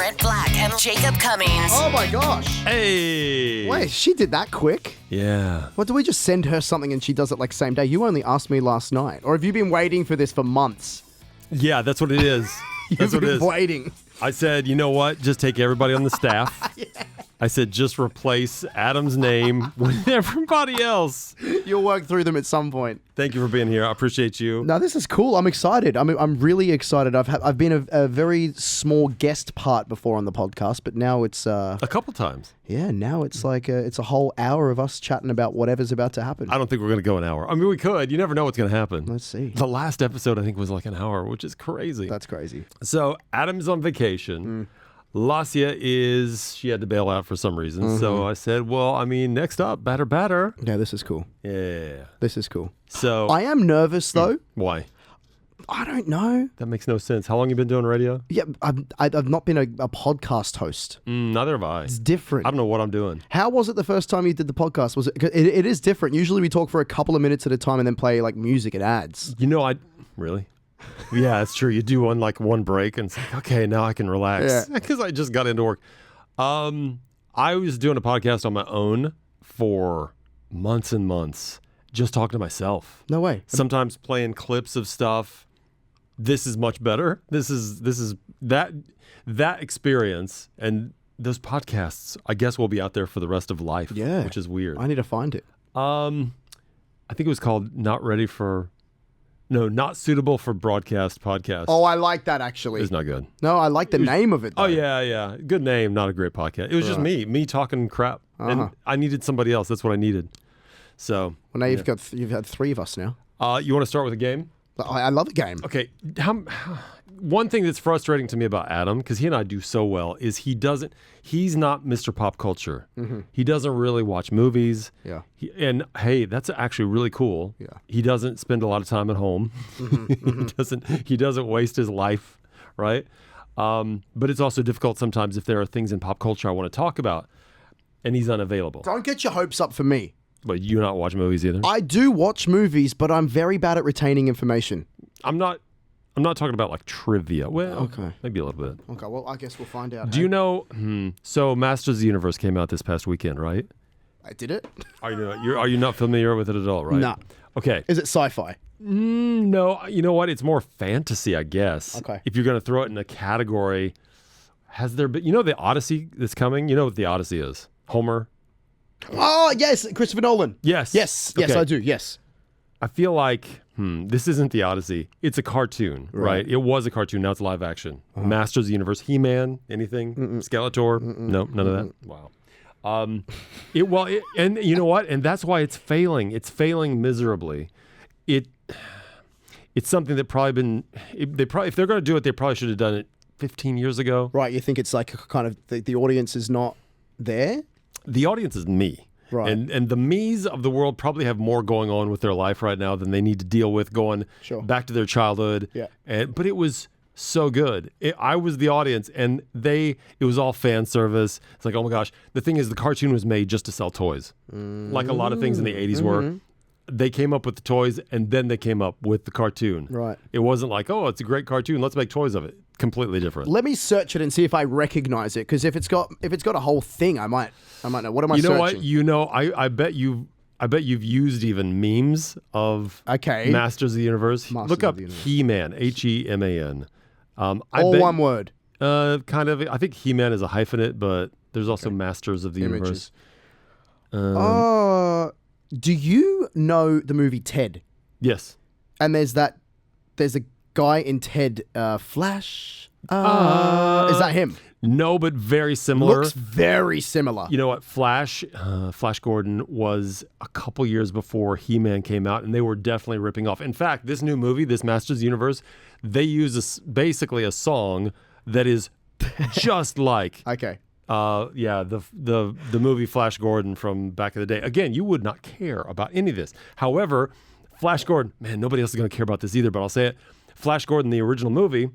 Brent Black and Jacob Cummings. Oh my gosh. Hey. Wait, she did that quick? Yeah. What, do we just send her something and she does it like same day? You only asked me last night. Or have you been waiting for this for months? Yeah, that's what it is. That's what it is. Waiting. I said, you know what? Just take everybody on the staff. Yeah. I said, just replace Adam's name with everybody else. You'll work through them at some point. Thank you for being here. I appreciate you. No, this is cool. I'm excited. I'm really excited. I've been a very small guest part before on the podcast, but now it's A couple times. yeah. Now it's like it's a whole hour of us chatting about whatever's about to happen. I don't think we're going to go an hour. I mean, we could. You never know what's going to happen. Let's see. The last episode, I think, was like an hour, which is crazy. That's crazy. So Adam's on vacation. Laasya she had to bail out for some reason. So I said, well, I mean, next up, batter. Yeah, this is cool. Yeah. This is cool. So I am nervous though. why? I don't know. That makes no sense. How long you been doing radio? Yeah, I've not been a podcast host. Neither have I. It's different. I don't know what I'm doing. How was it the first time you did the podcast? Was it is different. Usually we talk for a couple of minutes at a time and then play like music and ads. You know, really? Yeah, it's true. You do one break and it's like, okay, now I can relax. Yeah. Because I just got into work. I was doing a podcast on my own for months and months, just talking to myself. No way. Sometimes playing clips of stuff. This is much better. This is that experience, and those podcasts, I guess, will be out there for the rest of life. Yeah. Which is weird. I need to find it. I think it was called Not Suitable for Broadcast Podcast. Oh, I like that actually. It's not good. No, I like the name of it though. Oh, yeah. Good name, not a great podcast. It was just me talking crap. And I needed somebody else. That's what I needed. So. Well, now you've had three of us now. You want to start with a game? I love a game. Okay. One thing that's frustrating to me about Adam, because he and I do so well, is he's not Mr. Pop Culture. Mm-hmm. He doesn't really watch movies. Yeah. And hey, that's actually really cool. Yeah. He doesn't spend a lot of time at home. He doesn't waste his life, right? But it's also difficult sometimes if there are things in pop culture I want to talk about, and he's unavailable. Don't get your hopes up for me. But you not watch movies either? I do watch movies, but I'm very bad at retaining information. I'm not talking about like trivia. Well, Okay. Maybe a little bit. Okay, well, I guess we'll find out. Do you know? So, Masters of the Universe came out this past weekend, right? I did it? Are you not familiar with it at all? Right? Nah. Okay. Is it sci-fi? No. You know what? It's more fantasy, I guess. Okay. If you're going to throw it in a category, has there been? You know the Odyssey that's coming. You know what the Odyssey is? Homer. Oh, yes, Christopher Nolan. Yes. Yes, Okay. I do, yes. I feel like this isn't the Odyssey. It's a cartoon, right? It was a cartoon. Now it's live action. Masters of the Universe. He-Man. Anything? Skeletor. No, none of that. Wow. And you know what? And that's why it's failing. It's failing miserably. It's something that if they're going to do it, they probably should have done it 15 years ago. Right, you think it's like kind of the audience is not there? The audience is me. Right. And the me's of the world probably have more going on with their life right now than they need to deal with going back to their childhood. Yeah. But it was so good. I was the audience, and it was all fan service. It's like, oh my gosh. The thing is, the cartoon was made just to sell toys. Like a lot of things in the 80s were. They came up with the toys, and then they came up with the cartoon. Right. It wasn't like, oh, it's a great cartoon. Let's make toys of it. Completely different. Let me search it and see if I recognize it, because if it's got a whole thing, I might know. What am I You know searching? what? You know, I bet you've used even memes of Masters of the Universe. Look up He-Man, He-Man. All one word. Kind of. I think He-Man is a hyphenate, but there's also Masters of the Universe. Do you know the movie Ted? Yes. And there's a guy in Ted, Flash. Is that him? No, but very similar. Looks very similar. You know what? Flash Gordon was a couple years before He-Man came out, and they were definitely ripping off. In fact, this new movie, this Masters of the Universe, they use basically a song that is just like the movie Flash Gordon from back in the day. Again, you would not care about any of this. However, Flash Gordon, man, nobody else is going to care about this either, but I'll say it. Flash Gordon, the original movie,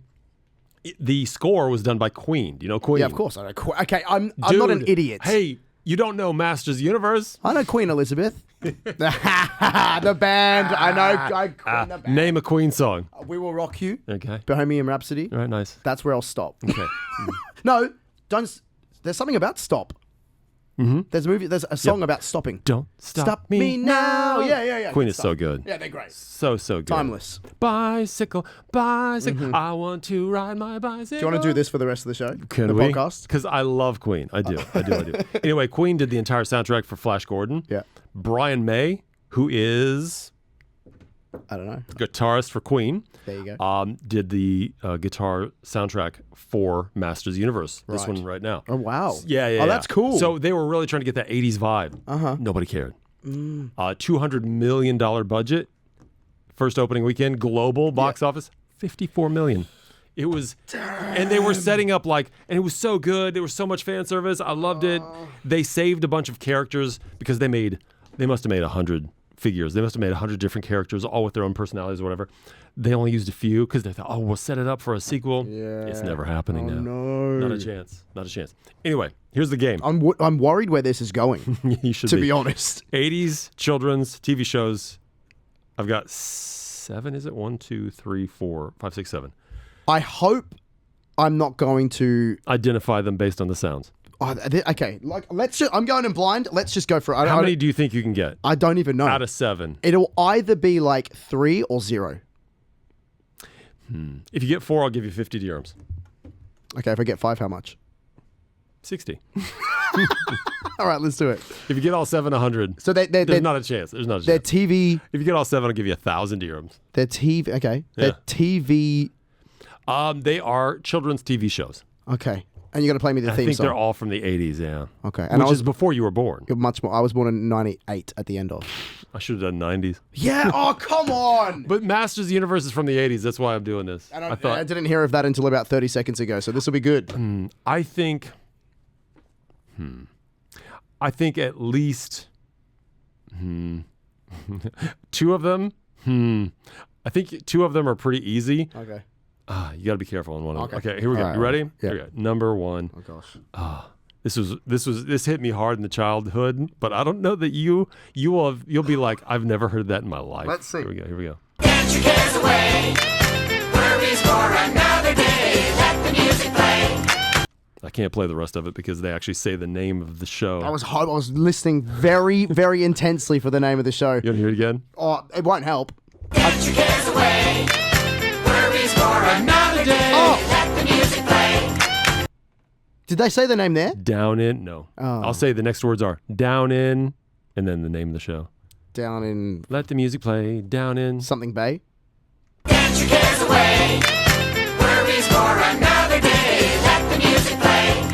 the score was done by Queen. Do you know Queen? Yeah, of course I know. Okay, I'm not an idiot. Hey, you don't know Masters of the Universe? I know Queen Elizabeth. The band. I know. Queen, the band. Name a Queen song. We Will Rock You. Okay. Bohemian Rhapsody. All right, nice. That's where I'll stop. Okay. No, There's something about stop. Mm-hmm. There's a song about stopping. Don't stop me now. Yeah. Queen is so good. Yeah, they're great. So good. Timeless. Bicycle. I want to ride my bicycle. Do you want to do this for the rest of the show? Can the we? podcast? Because I love Queen. I do. Anyway, Queen did the entire soundtrack for Flash Gordon. Yeah. Brian May, who is I don't know. guitarist for Queen. There you go. Did the guitar soundtrack for Masters of the Universe. This Right. one right now. Oh, wow. Yeah. Oh, that's cool. So they were really trying to get that 80s vibe. Uh-huh. Nobody cared. $200 million budget. First opening weekend, global box office, $54 million. It was, and they were setting up and it was so good. There was so much fan service. I loved it. They saved a bunch of characters because they must have made 100 figures. They must have made 100 different characters, all with their own personalities or whatever. They only used a few because they thought, we'll set it up for a sequel. Yeah. It's never happening now. No. Not a chance. Anyway, here's the game. I'm worried where this is going. You should to be honest. 80s children's TV shows. I've got 7, is it? 1, 2, 3, 4, 5, 6, 7. I hope I'm not going to Identify them based on the sounds. Okay, I'm going in blind. Let's just go for it. How many do you think you can get? I don't even know. Out of 7. It'll either be 3 or 0. If you get 4, I'll give you 50 dirhams. Okay, if I get 5, how much? 60. All right, let's do it. If you get all 7, 100. So there's not a chance. Their TV. If you get all 7, I'll give you 1,000 dirhams. Their TV. Okay. Yeah. Their TV. They are children's TV shows. Okay. And you're going to play me the theme song. I think they're all from the 80s, yeah. Okay. And which is before you were born. Much more. I was born in 98 at the end of. I should have done 90s. Yeah. Oh, come on. But Masters of the Universe is from the 80s. That's why I'm doing this. And I didn't hear of that until about 30 seconds ago, so this will be good. I think at least 2 of them. I think 2 of them are pretty easy. Okay. You got to be careful on one of them. Okay, here we go. Right, you ready? Yeah. Here we go. Number 1. Oh gosh. This hit me hard in the childhood, but I don't know that you'll be like, I've never heard that in my life. Let's see. Here we go. Get your cares away. Worries for another day. Let the music play. I can't play the rest of it because they actually say the name of the show. I was listening very, very intensely for the name of the show. You want to hear it again? Oh, it won't help. Get your cares away. Worries for another day. Let the music play. Did they say the name there? Down in, no. Oh. I'll say the next words are down in, and then the name of the show. Down in Let the music play, down in. something Bay? Get your cares away. Worries for another day. Let the music play.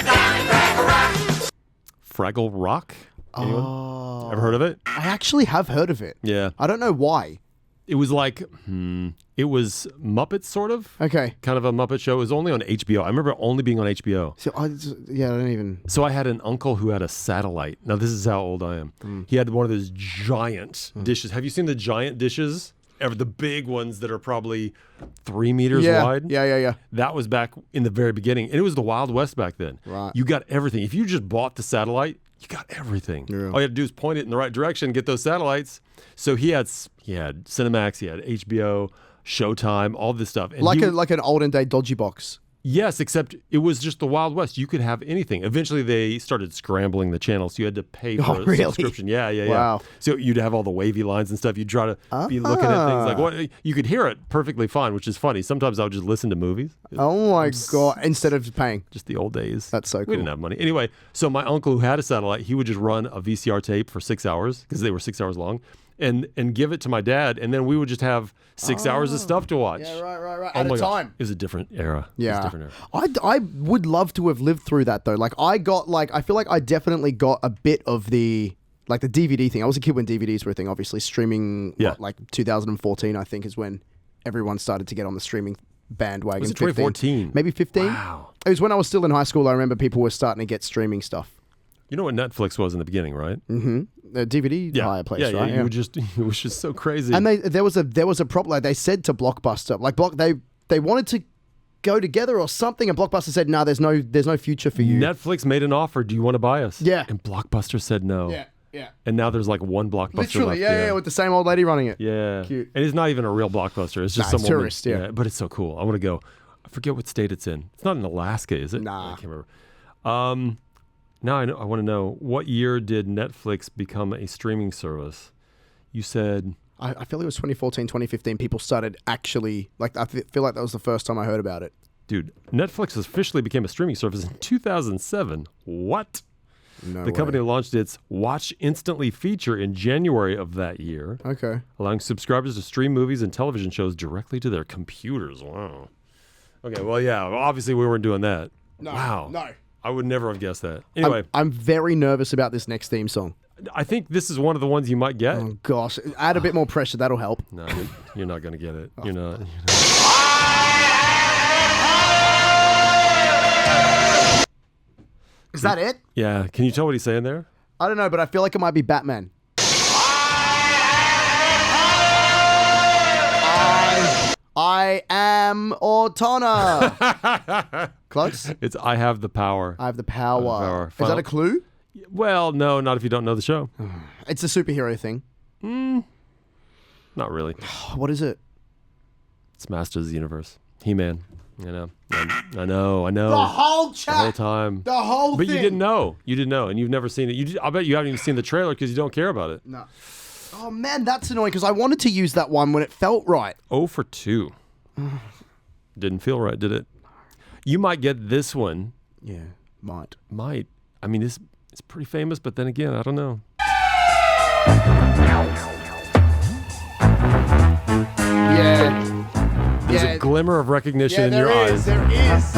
Down in Fraggle Rock. Fraggle Rock? Anyone? Oh. Ever heard of it? I actually have heard of it. Yeah. I don't know why. It was like, it was Muppets, sort of. Okay. Kind of a Muppet show. It was only on HBO. I remember it only being on HBO. So I don't even. So I had an uncle who had a satellite. Now, this is how old I am. He had one of those giant dishes. Have you seen the giant dishes? Ever the big ones that are probably 3 meters wide? Yeah. That was back in the very beginning. And it was the Wild West back then. Right. You got everything. If you just bought the satellite, you got everything. Yeah. All you had to do is point it in the right direction, get those satellites. So he had Cinemax, he had HBO, Showtime, all this stuff. And Like an olden day dodgy box. Yes, except it was just the Wild West. You could have anything. Eventually, they started scrambling the channels, so you had to pay for a subscription. Yeah. Wow. So you'd have all the wavy lines and stuff. You'd try to be looking at things like what you could hear it perfectly fine, which is funny. Sometimes I would just listen to movies. Oh my God! Instead of paying. Just the old days. That's so cool. We didn't have money. Anyway, so my uncle who had a satellite, he would just run a VCR tape for 6 hours because they were 6 hours long. And give it to my dad, and then we would just have 6 hours of stuff to watch. Yeah, right. Oh At my a gosh. time. It was a different era. Yeah. It was a different era. I would love to have lived through that though. Like I feel like I definitely got a bit of the DVD thing. I was a kid when DVDs were a thing, obviously. Streaming, Yeah. 2014, I think, is when everyone started to get on the streaming bandwagon. Was it 2014? 2014? Maybe 15? Wow. It was when I was still in high school. I remember people were starting to get streaming stuff. You know what Netflix was in the beginning, right? The DVD hire place, right? Yeah. It was just so crazy. And there was a problem. Like they said to Blockbuster, they wanted to go together or something, and Blockbuster said, "No, there's no future for you." Netflix made an offer. Do you want to buy us? Yeah. And Blockbuster said no. Yeah. And now there's like one Blockbuster Literally, left. yeah, with the same old lady running it. Yeah. Cute. And it's not even a real Blockbuster. It's just Nah, some it's tourist, yeah. But it's so cool. I want to go. I forget what state it's in. It's not in Alaska, is it? Nah. I can't remember. Now I want to know, what year did Netflix become a streaming service? You said... I feel it was 2014, 2015. People started actually, like, I feel like that was the first time I heard about it. Dude, Netflix officially became a streaming service in 2007. What? No The way. company launched its Watch Instantly feature in January of that year, Okay. allowing subscribers to stream movies and television shows directly to their computers. Wow. Okay, well, yeah, obviously we weren't doing that. No. Wow. No. I would never have guessed that. Anyway, I'm very nervous about this next theme song. I think this is one of the ones you might get. Oh, gosh. Add a bit more pressure. That'll help. No, you're not going to get it. You're not. Is that it? Yeah, can you tell what he's saying there? I don't know, but I feel like it might be Batman. I am Ortona. Close? It's I Have the Power. I have the power. Is Final- that a clue? Well, no, not if you don't know the show. It's a superhero thing. Not really. What is it? It's Masters of the Universe. He-Man. I know. I know. The whole The chat. whole time. The whole But thing. you didn't know. You didn't know, and you've never seen it. I bet you haven't even seen the trailer because you don't care about it. No. Oh, man, that's annoying because I wanted to use that one when it felt right. 0 for 2. Didn't feel right, did it? You might get this one. Yeah, might. Might. I mean, it's pretty famous, but then again, I don't know. Yeah. There's Yeah. a glimmer of recognition in there your is. eyes. There is.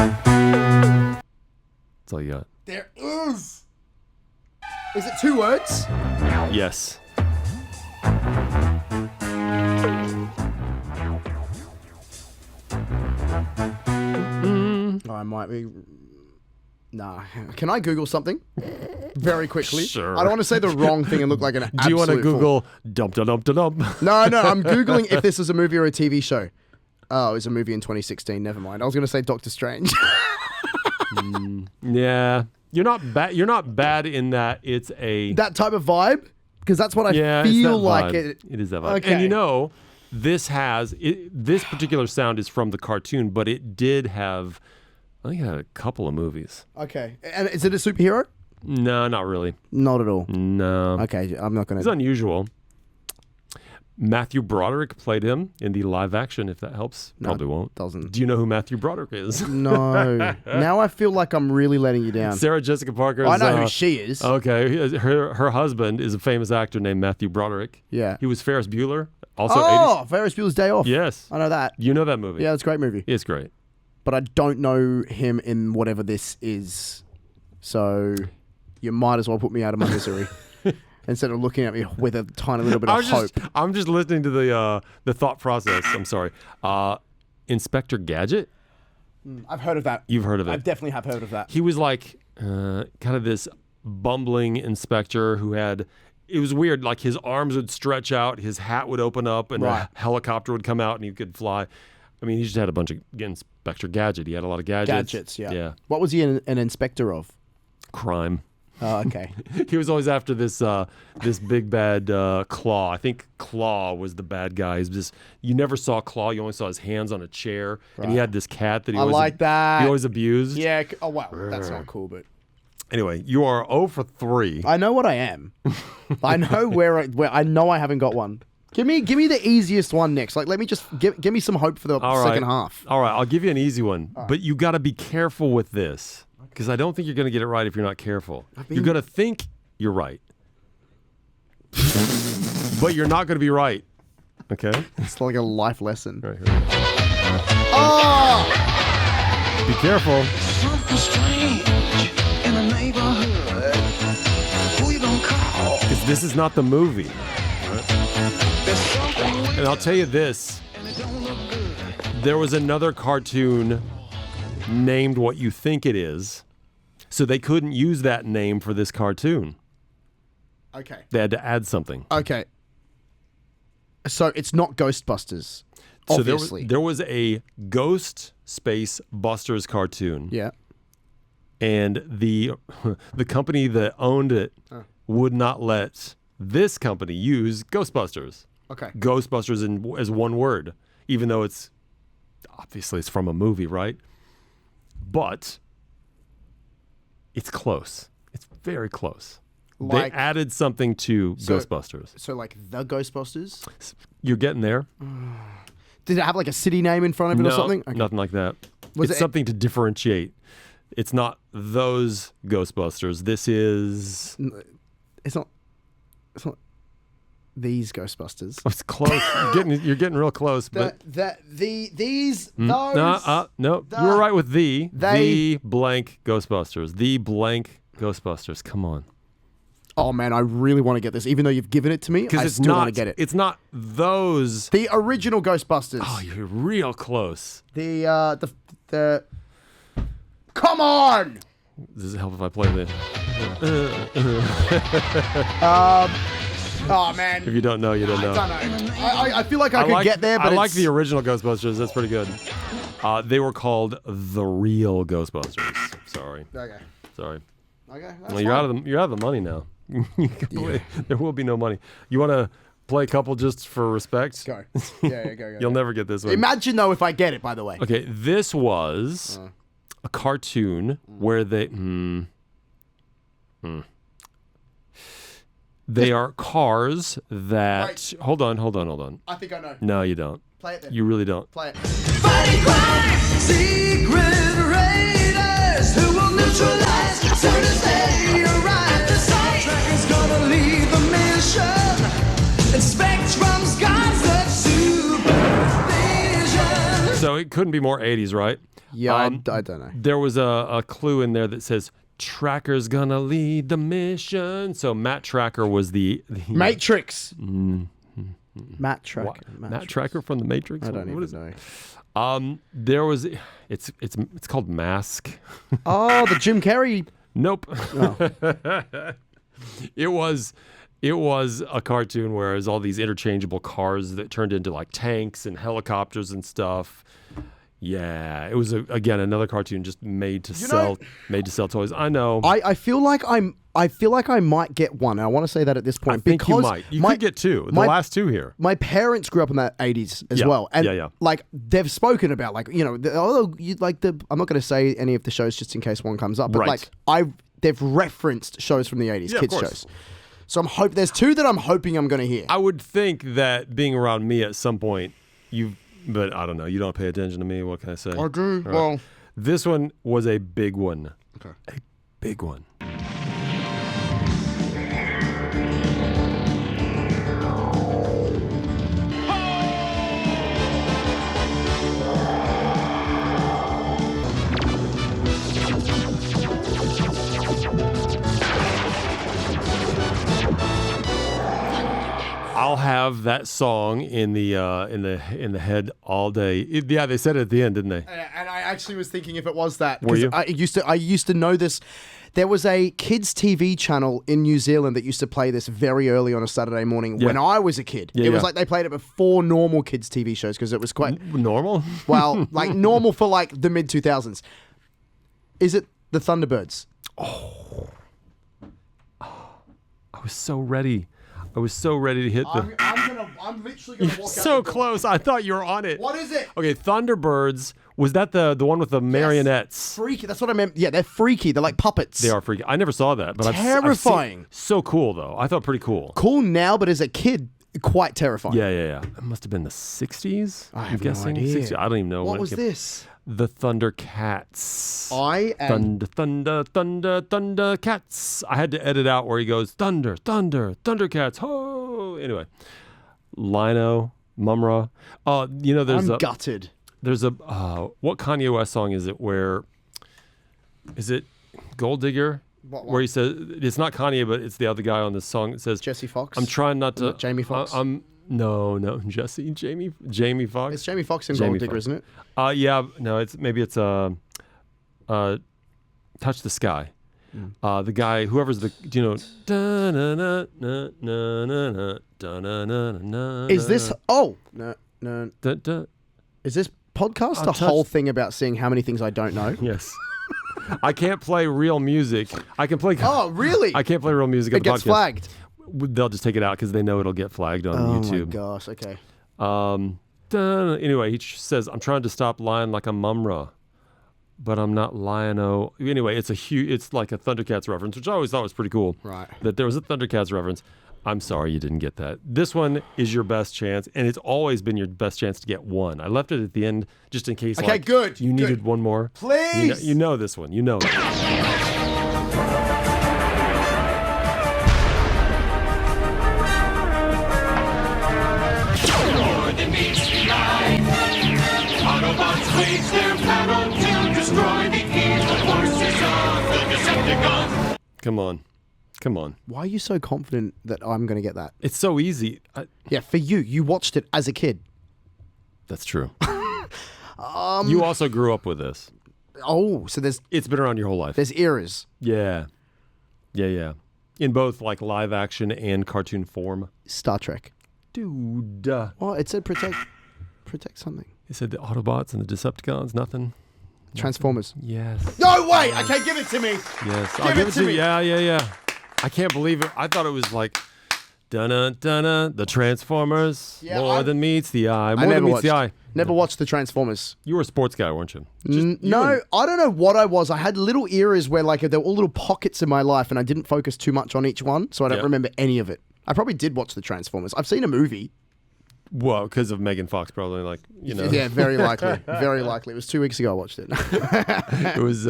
That's all you got. There is. Is it 2 words? Yes. Oh, I might be. Nah. Can I Google something? Very quickly. Sure. I don't want to say the wrong thing and look like an absolute Do you want to fool. Google dump-da-dump-da-dump? No, I'm Googling if this is a movie or a TV show. Oh, it was a movie in 2016. Never mind. I was going to say Doctor Strange. Yeah. You're not bad. You're not bad in that it's a... That type of vibe? Because that's what I Yeah, it's feel that like vibe. it. It is that vibe. Okay. And you know, this particular sound is from the cartoon, but it did have, I think it had a couple of movies. Okay. And is it a superhero? No, not really. Not at all. No. Okay, I'm not going It's to. unusual. Matthew Broderick played him in the live action, if that helps. Probably won't. Doesn't. Do you know who Matthew Broderick is? No. Now I feel like I'm really letting you down. Sarah Jessica Parker. I know who she is. Okay. Her husband is a famous actor named Matthew Broderick. Yeah. He was Ferris Bueller. Also 80s. Oh, Ferris Bueller's Day Off. Yes. I know that. You know that movie. Yeah, it's a great movie. It's great. But I don't know him in whatever this is. So you might as well put me out of my misery. Instead of looking at me with a tiny little bit of hope. I'm just listening to the thought process. I'm sorry. Inspector Gadget? I've heard of that. You've heard of it. I definitely have heard of that. He was like kind of this bumbling inspector who had... It was weird. Like his arms would stretch out, his hat would open up, and Right. a helicopter would come out and he could fly. I mean, he just had a bunch of... Inspector Gadget. He had a lot of gadgets. Gadgets, yeah. Yeah. What was he an inspector of? Crime. Oh, okay. He was always after this big bad Claw. I think Claw was the bad guy. He's just, you never saw Claw. You only saw his hands on a chair, and he had this cat that he I always like that. He always abused. Yeah. Oh, wow. That's not cool, but Anyway, you are 0 for 3. I know what I am. I know where I know I haven't got one. Give me the easiest one next. Like, let me just give me some hope for the All right. second half. All right, I'll give you an easy one, but you got to be careful with this because I don't think you're going to get it right if you're not careful. You're going to think you're right, but you're not going to be right. Okay. It's like a life lesson. All right, here. Oh! Be careful. Something strange in the neighborhood. Who you gonna call? Because this is not the movie. There's something And I'll tell you this. and it don't look good. There was another cartoon named what you think it is. So they couldn't use that name for this cartoon. Okay. They had to add something. Okay. So it's not Ghostbusters. So Obviously. there was a Ghost Space Busters cartoon. Yeah. And the company that owned it would not let this company use Ghostbusters. Okay. Ghostbusters as one word, even though it's obviously it's from a movie, right? But it's close. It's very close. Like- they added something to Ghostbusters. So like the Ghostbusters? You're getting there. Did it have like a city name in front of it No, or something? Okay. nothing like that. Was It's it- something to differentiate. It's not those Ghostbusters. This is... It's not these Ghostbusters. It's close. You're getting real close. But These, those. no, you were right with the blank Ghostbusters. The blank Ghostbusters. Come on. Oh man, I really want to get this. Even though you've given it to me, I Because it's still want not. to get it. It's not those. The original Ghostbusters. Oh, you're real close. The Come on! Does it help if I play this? Oh man. If you don't know, you don't know. I don't know. I feel like I could get there, but I like it's- the original Ghostbusters. That's pretty good. They were called the real Ghostbusters. Sorry. Okay. Sorry. Okay. Well, you're out of the money now. There will be no money. You want to play a couple just for respect? Go. Yeah, go. You'll never get this one. Imagine though if I get it. By the way. Okay, this was a cartoon where they they are cars that Right. hold on. I think I know. No, you don't. Play it then. You really don't. Play it. Fighting crime, secret raiders who will neutralize soon as they arrive. The soundtrack is gonna lead the mission, and Spectrum's got such supervision. So it couldn't be more 80s, right? Yeah, I don't know. There was a clue in there that says Tracker's gonna lead the mission. So Matt Tracker was the Matrix. Matt Tracker. Matt Tracker from the Matrix. I don't What even is it? know. There was it's called Mask. Oh, the Jim Carrey. Nope. It was a cartoon where it was all these interchangeable cars that turned into like tanks and helicopters and stuff. Yeah, it was again another cartoon just made to sell toys. I know. I feel like I might get one. I want to say that at this point I think because you might. You could get two. The last two here. My parents grew up in the 80s as Yeah. well, and Yeah. like they've spoken about like although you like I'm not going to say any of the shows just in case one comes up, but Right. like they've referenced shows from the 80s, Yeah, of kids course. shows. So there's two that I'm hoping I'm going to hear. I would think that being around me at some point, but I don't know. You don't pay attention to me. What can I say? I do. All Well, this one was a big one. Okay. A big one. I'll have that song in the head all day. Yeah, they said it at the end, didn't they? and I actually was thinking if it was that. Were you? I used to know this. There was a kids TV channel in New Zealand that used to play this very early on a Saturday morning when I was a kid. Yeah, it was yeah. like they played it before normal kids TV shows because it was quite Normal? well, like normal for like the mid 2000s. Is it the Thunderbirds? I was so ready. I was so ready to hit the... I'm literally gonna walk So close. I thought you were on it. What is it? Okay, Thunderbirds. Was that the one with the marionettes? Freaky. That's what I meant. Yeah, they're freaky. They're like puppets. They are freaky. I never saw that, but I've Terrifying. seen, so cool though. I thought pretty cool. Cool now, but as a kid, quite terrifying. Yeah. It must have been the 60s. I I'm have no guessing. idea. 60s. I don't even know What when was it came. this? The Thundercats. I am. Thunder cats. I had to edit out where he goes Thundercats. Ho! Anyway, Lino, Mumra. There's I'm gutted. There's a what Kanye West song is it? Where is it? Gold Digger. What? Where he says it's not Kanye, but it's the other guy on this song. It says Jesse Fox. I'm trying not to. Jamie Foxx? No, Jamie Foxx. It's Jamie Foxx in Jamie Gold Digger, Foxx. isn't it? Yeah, no, it's Touch the Sky. The guy, whoever's the, Is this? Oh no. Is this podcast a touch- whole thing about seeing how many things I don't know? Yes. I can't play real music. I can play. Oh really? I can't play real music. on It the gets podcast. flagged. They'll just take it out because they know it'll get flagged on Oh YouTube. my gosh. Okay. Anyway, he says, I'm trying to stop lying like a mumra, but I'm not lion-o. Anyway, it's like a Thundercats reference, which I always thought was pretty cool. Right. That there was a Thundercats reference. I'm sorry you didn't get that. This one is your best chance, and it's always been your best chance to get one. I left it at the end just in case Okay, good, you needed one more. Please. You know this one. You know it. More than meets the eye. Autobots wage their battle to destroy the evil forces of the Decepticons. Come on. Why are you so confident that I'm going to get that? It's so easy. Yeah, for you. You watched it as a kid. That's true. You also grew up with this. Oh, so It's been around your whole life. there's eras. Yeah. In both like live action and cartoon form. Star Trek. Dude. Well, it said protect something. He said the Autobots and the Decepticons, nothing. Transformers. Yes. No way! Okay, give it to me. Yes. Give I'll give it it to to me. you. Yeah. I can't believe it. I thought it was like dun-dun, the Transformers. Yeah, More I- than meets the eye. I More than never meets watched. the eye. Never watched the Transformers. You were a sports guy, weren't you? No, I don't know what I was. I had little eras where like there were all little pockets in my life, and I didn't focus too much on each one, so I don't Yeah. remember any of it. I probably did watch the Transformers. I've seen a movie. Well, because of Megan Fox, probably. Like, you know. Yeah, very likely. Very likely. It was 2 weeks ago I watched it. It was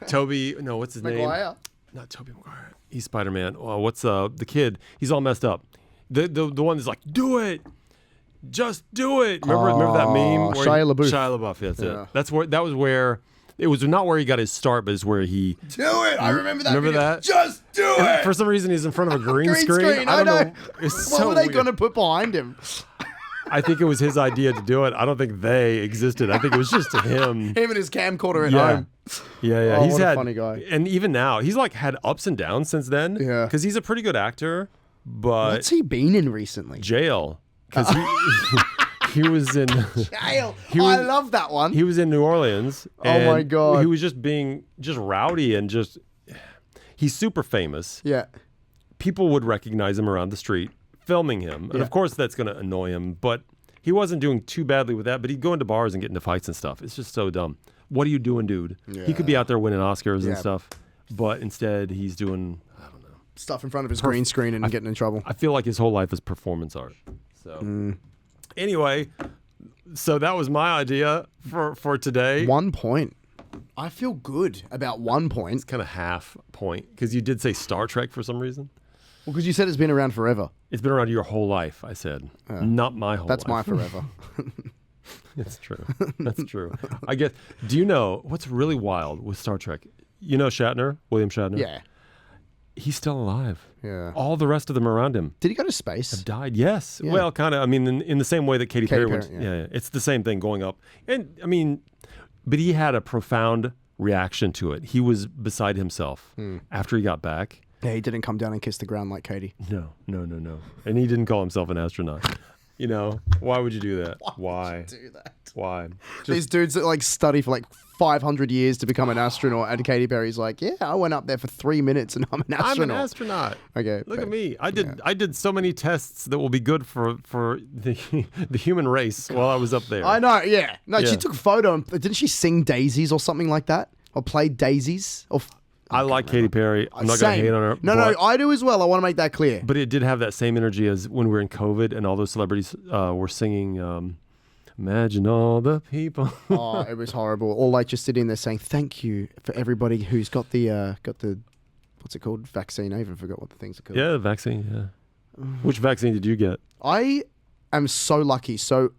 Toby. No, what's his name? Maguire. Not Toby Maguire. He's Spider-Man. Oh, what's the kid? He's all messed up. The one that's like, do it, just do it. Remember that meme? Where Shia LaBeouf. Shia LaBeouf. That's Yeah. it. That was where it was not where he got his start, but it's where he. Do it! I remember that. Remember video. that? Just do And it! for some reason, he's in front of a green screen. I don't know. know. It's What so were they weird. going to put behind him? I think it was his idea to do it. I don't think they existed. I think it was just him. Him and his camcorder at Yeah. home. Yeah. Oh, He's what a had funny guy. and even now he's like had ups and downs since then. Yeah. because he's a pretty good actor, but What's he been in recently? jail because he was in Jail. He was- I love that one. he was in New Orleans. Oh my and God. he was just being rowdy and just he's super famous. Yeah. People would recognize him around the street filming him, and Yeah. of course that's going to annoy him, but he wasn't doing too badly with that. But he'd go into bars and get into fights and stuff. It's just so dumb. What are you doing, dude? He could be out there winning Oscars Yeah. and stuff, but instead he's doing, I don't know. Stuff in front of his green screen and getting in trouble. I feel like his whole life is performance art. So anyway, so that was my idea for today. 1 point. I feel good about 1 point. Kind of half point because you did say Star Trek for some reason. Well, because you said it's been around forever. It's been around your whole life. I said, not my whole That's my life. forever. It's true. That's true. I guess. Do you know what's really wild with Star Trek? You know Shatner, William Shatner. Yeah. He's still alive. Yeah. All the rest of them around him Did he go to space? died. Yes. Yeah. Well, kind of. I mean, in the same way that Katy Perry went. Perry, yeah. Yeah. It's the same thing going up. And I mean, but he had a profound reaction to it. He was beside himself after he got back. Yeah, he didn't come down and kiss the ground like Katie. No. And he didn't call himself an astronaut. You know, why would you do that? Why? Do that. Why? These dudes that like study for like 500 years to become an astronaut, and Katy Perry's like, yeah, I went up there for 3 minutes and I'm an astronaut. I'm an astronaut. Okay, Look but- at me. I did so many tests that will be good for the the human race while I was up there. I know, yeah. No, Yeah. she took a photo. And, didn't she sing Daisies or something like that? Or play Daisies? Or I like Katy Perry. I'm not going to Same. hate on her. No, but, no, I do as well. I want to make that clear. but it did have that same energy as when we were in COVID and all those celebrities were singing Imagine All the People. Oh, it was horrible. Or like just sitting there saying thank you for everybody who's got the what's it called? Vaccine. I even forgot what the things are called. Yeah, the vaccine. Yeah. Which vaccine did you get? I am so lucky. So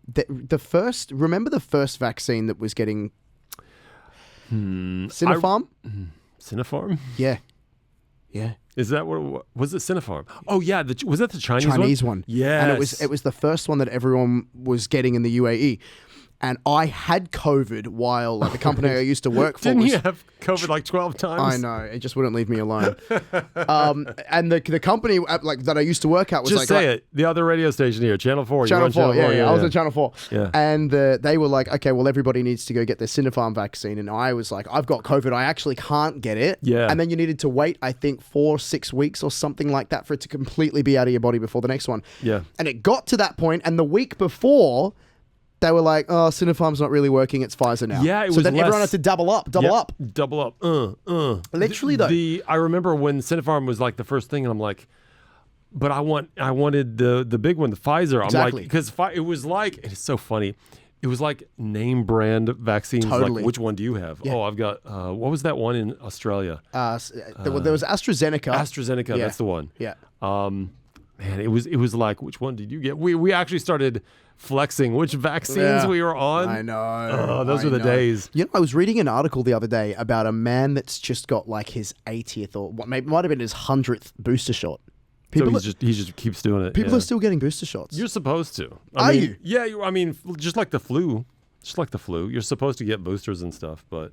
remember the first vaccine that was getting Sinopharm? Sinopharm? Yeah. Yeah. Is that what was it? Sinopharm? Oh yeah, was that the Chinese one. Yeah, And it was the first one that everyone was getting in the UAE. And I had COVID while like the company I used to work for Didn't was you have COVID like 12 times? I know, it just wouldn't leave me alone. And the company like that I used to work at was Just like, say it. The other radio station here, Channel 4. Channel You're on 4, yeah. I was at Channel 4. Yeah. And they were like, okay, well, everybody needs to go get their Sinopharm vaccine. And I was like, I've got COVID. I actually can't get it. Yeah. And then you needed to wait, I think, 4 or 6 weeks or something like that for it to completely be out of your body before the next one. Yeah. And it got to that point, and the week before, they were like, oh, Sinopharm's not really working. It's Pfizer now. Yeah, it so was then everyone less- had to double up. Double up. Literally, though. I remember when Sinopharm was like the first thing, and I'm like, but I wanted the big one, the Pfizer. I'm Exactly. like, because it was like, it's so funny. It was like name brand vaccines. Totally. Like, which one do you have? Yeah. Oh, I've got, what was that one in Australia? There was AstraZeneca. AstraZeneca, Yeah. that's the one. Yeah. Man, it was like, which one did you get? We actually started flexing which vaccines Yeah. we were on. I know. Oh, those were the days. You know, I was reading an article the other day about a man that's just got like his 80th or what might have been his 100th booster shot. So People, he just keeps doing it. people yeah. are still getting booster shots. You're supposed to. Are mean, you? Yeah, I mean, just like the flu. Just like the flu. You're supposed to get boosters and stuff, but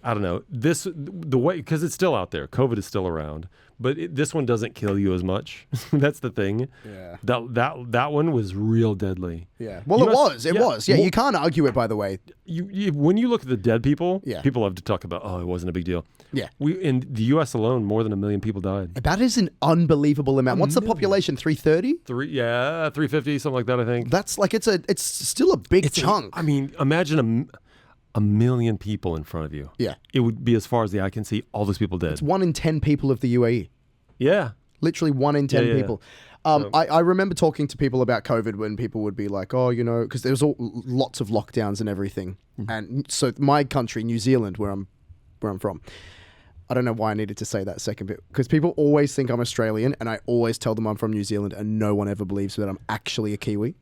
I don't know. The way, because it's still out there. COVID is still around, but this one doesn't kill you as much. That's the thing. Yeah. That one was real deadly. Yeah. Well, You it must- was. Yeah, Well, you can't argue it, by the way. you when you look at the dead people, Yeah. people love to talk about, oh, it wasn't a big deal. Yeah. In the U.S. alone, more than 1 million people died. That is an unbelievable amount. What's the population? 330? 350, something like that, I think. That's like it's still a big chunk. I mean, imagine a million people in front of you. Yeah. It would be, as far as the eye can see, all those people dead. It's 1 in 10 people of the UAE. Yeah. Literally 1 in 10 Yeah. people. I remember talking to people about COVID when people would be like, oh, you know, because there was lots of lockdowns and everything. And so my country, New Zealand, where I'm from, I don't know why I needed to say that second bit, because people always think I'm Australian, and I always tell them I'm from New Zealand, and no one ever believes that I'm actually a Kiwi.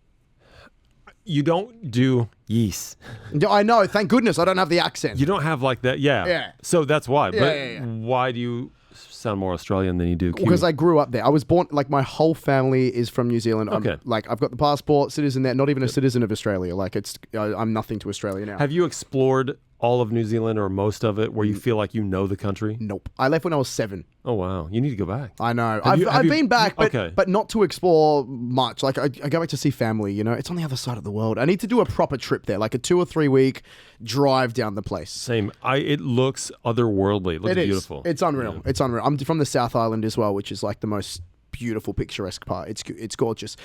You don't do yeast. No, I know, thank goodness I don't have the accent. You don't have like that. Yeah. Yeah. So that's why. But yeah. why do you sound more Australian than you do Kiwi? Because I grew up there. I was born, like, my whole family is from New Zealand. Okay. I've got the passport, citizen there, not even a citizen of Australia. Like, I'm nothing to Australia now. Have you explored all of New Zealand or most of it where you feel like you know the country? Nope. I left when I was 7. Oh, wow. You need to go back. I know. Have you- have I've you- been back, but okay. but not to explore much. Like I go back to see family. You know, it's on the other side of the world. I need to do a proper trip there, like a 2 or 3 week drive down the place. Same. It looks otherworldly. It looks It is. beautiful. It's unreal. It's unreal. I'm from the South Island as well, which is like the most beautiful, picturesque part. It's gorgeous.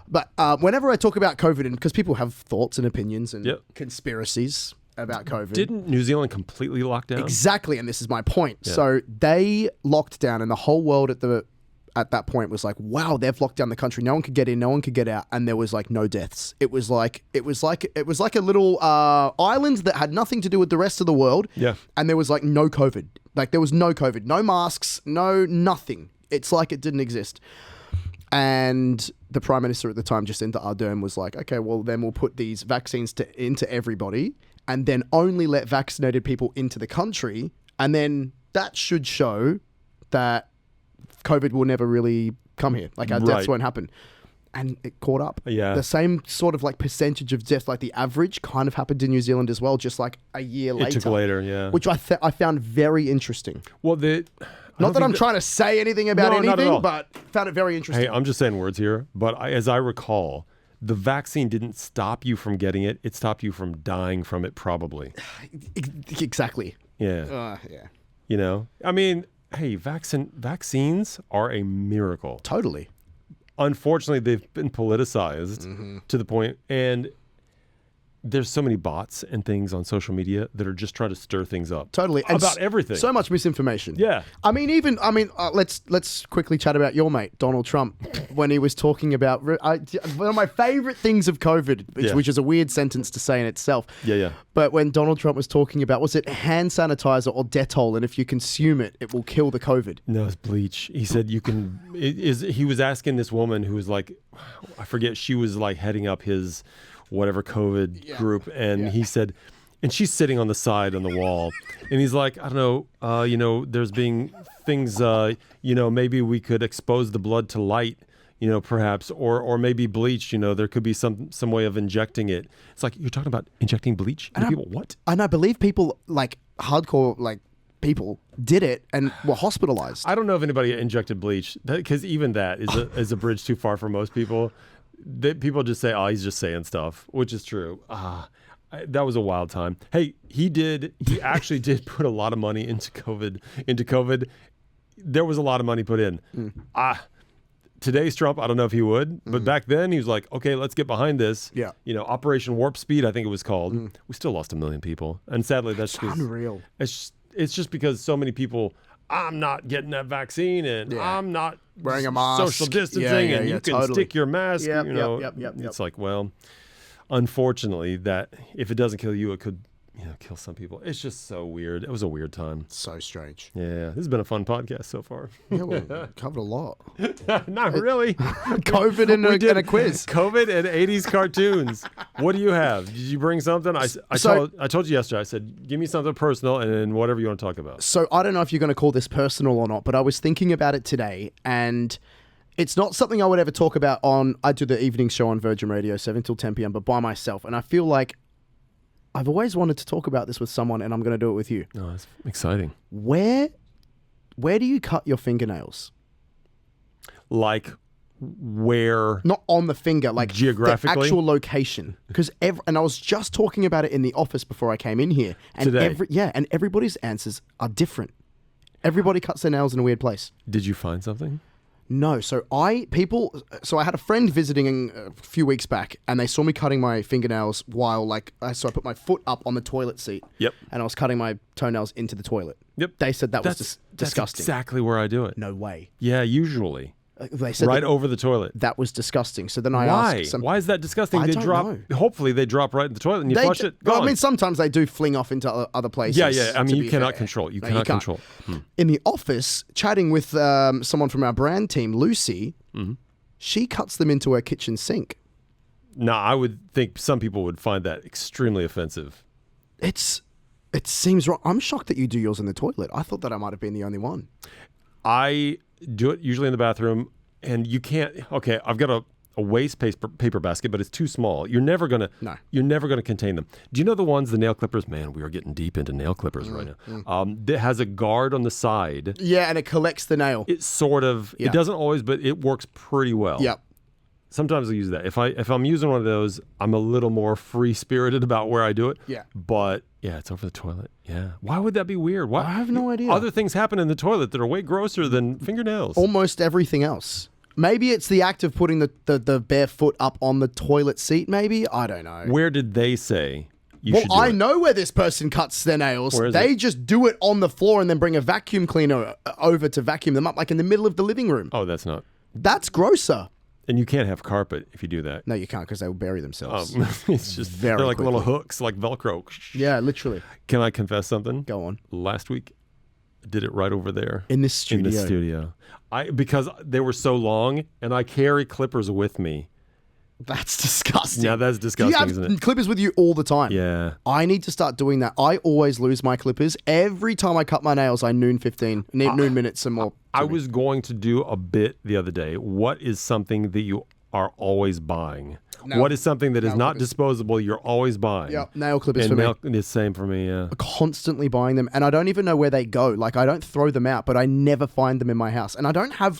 But whenever I talk about COVID, and because people have thoughts and opinions and Yep. conspiracies about COVID. Didn't New Zealand completely lock down? Exactly, and this is my point. So they locked down, and the whole world at that point was like, wow, they've locked down the country. No one could get in, no one could get out, and there was like no deaths. It was like a little island that had nothing to do with the rest of the world. Yeah. And there was like no COVID. Like there was no COVID, no masks, no nothing. It's like it didn't exist. And the Prime Minister at the time, Jacinda Ardern, was like, okay, well then we'll put these vaccines into everybody, and then only let vaccinated people into the country, and then that should show that COVID will never really come here. Like our deaths Right. won't happen. And it caught up. Yeah. The same sort of like percentage of death, like the average, kind of happened in New Zealand as well, just like a year later. It took later, yeah. Which I found very interesting. Well, Not that I'm trying to say anything about No, not at anything, all. but found it very interesting. Hey, I'm just saying words here, but as I recall, the vaccine didn't stop you from getting it. It stopped you from dying from it, probably. Exactly. Yeah. Yeah. You know? I mean, hey, vaccines are a miracle. Totally. Unfortunately, they've been politicized Mm-hmm. to the point, and there's so many bots and things on social media that are just trying to stir things up. Totally. And About everything. So much misinformation. Yeah. Let's quickly chat about your mate, Donald Trump, when he was talking about one of my favorite things of COVID, which is a weird sentence to say in itself. Yeah. But when Donald Trump was talking about, was it hand sanitizer or Dettol, and if you consume it, it will kill the COVID. No, it's bleach. He said you can. He was asking this woman who was like, I forget. She was like heading up his whatever COVID group, and he said, and she's sitting on the side on the wall, and he's like, I don't know, there's being things, maybe we could expose the blood to light, perhaps, or maybe bleach, there could be some way of injecting it. It's like, you're talking about injecting bleach into people? What? And I believe people, like hardcore, like people did it and were hospitalized. I don't know if anybody injected bleach, because even that is a bridge too far for most people. People just say, oh, he's just saying stuff, which is true. That was a wild time. Hey, he actually did put a lot of money into COVID. There was a lot of money put in. today's Trump, I don't know if he would, but back then he was like, okay, let's get behind this. Yeah. Operation Warp Speed, I think it was called. We still lost 1 million people. And sadly, that's It's just unreal. It's just because so many people, I'm not getting that vaccine and I'm not Wearing a mask. social distancing and you can totally. stick your mask. Yep, Yep. It's like, well, unfortunately, that if it doesn't kill you, it could kill some people. It's just so weird. It was a weird time. So strange. Yeah, this has been a fun podcast so far. Yeah, well, covered a lot. Not really. COVID and a quiz. COVID and 80s cartoons. What do you have? Did you bring something? I told you yesterday. I said, give me something personal and then whatever you want to talk about. So I don't know if you're going to call this personal or not, but I was thinking about it today, and it's not something I would ever talk about on. I do the evening show on Virgin Radio, 7 till 10 p.m., but by myself, and I feel like I've always wanted to talk about this with someone, and I'm going to do it with you. Oh, that's exciting. Where do you cut your fingernails? Like where? Not on the finger, like Geographically? the actual location. Because and I was just talking about it in the office before I came in here, and Today? and everybody's answers are different. Everybody cuts their nails in a weird place. Did you find something? No, so I had a friend visiting a few weeks back, and they saw me cutting my fingernails while so I put my foot up on the toilet seat. Yep. And I was cutting my toenails into the toilet. Yep. They said that's That's disgusting. exactly where I do it. No way. Yeah, usually. They said Right that, over the toilet. that was disgusting. So then I Why? asked some. Why is that disgusting? I They don't drop. know. Hopefully, they drop right in the toilet and you flush it. Well, I Gone. mean, sometimes they do fling off into other places. Yeah. I mean, to you be cannot fair. control. You No, cannot can't. control. In the office, chatting with someone from our brand team, Lucy, she cuts them into her kitchen sink. No, I would think some people would find that extremely offensive. It seems wrong. I'm shocked that you do yours in the toilet. I thought that I might have been the only one. I do it usually in the bathroom, and you can't. Okay, I've got a waste paper basket, but it's too small. You're never gonna contain them. Do you know the ones, the nail clippers? Man, we are getting deep into nail clippers right now. That has a guard on the side. Yeah, and it collects the nail. It sort of. Yeah. It doesn't always, but it works pretty well. Yep. Sometimes I use that. If I'm using one of those, I'm a little more free spirited about where I do it. Yeah. But yeah, it's over the toilet. Yeah. Why would that be weird? Why? I have no idea. Other things happen in the toilet that are way grosser than fingernails. Almost everything else. Maybe it's the act of putting the bare foot up on the toilet seat, maybe? I don't know. Where did they say you should do I it? know where this person cuts their nails. Where is They it? just do it on the floor and then bring a vacuum cleaner over to vacuum them up, like in the middle of the living room. Oh, that's not. That's grosser. And you can't have carpet if you do that. No, you can't because they will bury themselves. It's just Very they're like little quickly. hooks, like Velcro. Yeah, literally. Can I confess something? Go on. Last week, I did it right over there. In this studio. In the studio. Because they were so long, and I carry clippers with me. That's disgusting. Yeah, that's disgusting, You have isn't it? clippers with you all the time. Yeah. I need to start doing that. I always lose my clippers. Every time I cut my nails, I noon minutes and more. I was going to do a bit the other day. What is something that you are always buying? What is something that is not disposable you're always buying? Yeah, nail clippers and for me. It's the same for me, yeah. Constantly buying them, and I don't even know where they go. Like, I don't throw them out, but I never find them in my house. And I don't have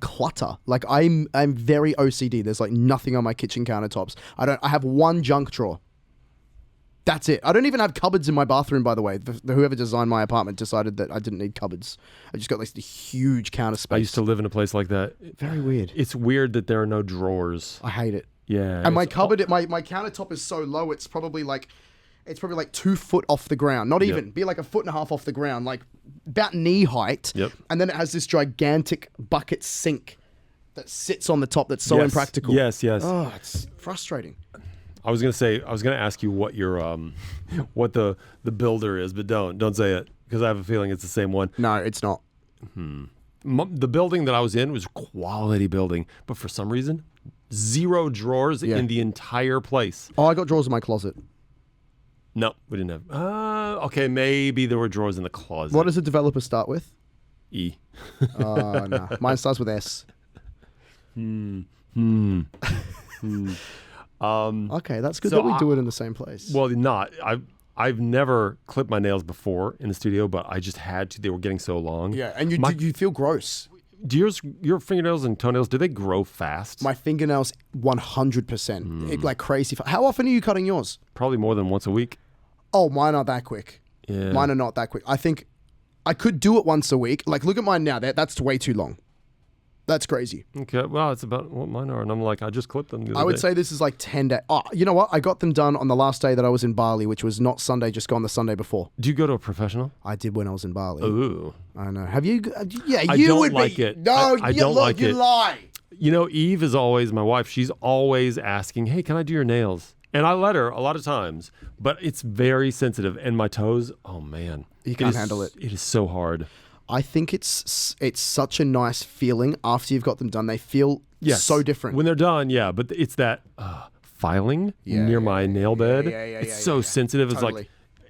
clutter. Like, I'm very OCD. There's like nothing on my kitchen countertops. I have one junk drawer. That's it. I don't even have cupboards in my bathroom, by the way. Whoever designed my apartment decided that I didn't need cupboards. I just got like the huge counter space. I used to live in a place like that. Very weird. It's weird that there are no drawers. I hate it. Yeah. And my cupboard, my countertop is so low. It's probably like 2 foot off the ground. Not even. Be like 1.5 feet off the ground, like about knee height. Yep. And then it has this gigantic bucket sink that sits on the top. That's so Yes. impractical. Yes. Oh, it's frustrating. I was gonna ask you what your what the builder is, but don't say it because I have a feeling it's the same one. No, it's not. The building that I was in was a quality building, but for some reason, 0 drawers in the entire place. Oh, I got drawers in my closet. No, we didn't have. Okay, maybe there were drawers in the closet. What does a developer start with? E? No. Mine starts with S. Okay, that's good So that we do it in the same place. Well, not. I've never clipped my nails before in the studio, but I just had to. They were getting so long. yeah, and you feel gross. Do your fingernails and toenails, do they grow fast? My fingernails, 100%. Like crazy. How often are you cutting yours? Probably more than once a week. Oh, mine are that quick. Yeah. Mine are not that quick. I think I could do it once a week. Like, look at mine now. That's way too long. That's crazy. Okay, well, it's about what mine are, and I'm like, I just clipped them. The other I would day. say this is like 10 days. Oh, you know what? I got them done on the last day that I was in Bali, which was not Sunday, just gone the Sunday before. Do you go to a professional? I did when I was in Bali. Ooh, I know. Have you? Yeah, I you don't would like be. it. No, I don't like you it. lie. you know, Eve is always my wife. She's always asking, "Hey, can I do your nails?" And I let her a lot of times, but it's very sensitive. And my toes, oh man, You can't handle it. It is so hard. I think it's such a nice feeling after you've got them done. They feel so different. When they're done, yeah, but it's that filing near my nail bed. It's so sensitive. Totally.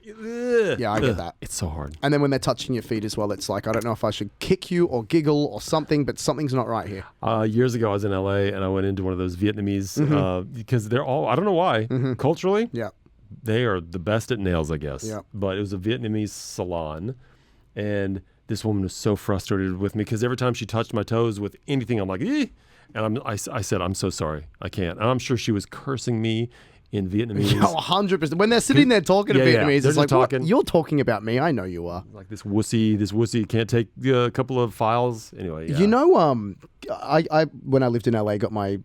It's like, Yeah, I get that. It's so hard. And then when they're touching your feet as well, it's like, I don't know if I should kick you or giggle or something, but something's not right here. Years ago, I was in LA and I went into one of those Vietnamese because they're all, I don't know why, culturally, Yeah. they are the best at nails, I guess. Yeah. But it was a Vietnamese salon, and this woman was so frustrated with me because every time she touched my toes with anything, I'm like, eh. And I said, "I'm so sorry, I can't." And I'm sure she was cursing me in Vietnamese. Oh, 100%. When they're sitting there talking to Yeah, yeah. Vietnamese, They're it's like, just talking. What? You're talking about me. I know you are. Like this wussy can't take a couple of files. Anyway, yeah. You know, I when I lived in LA, got my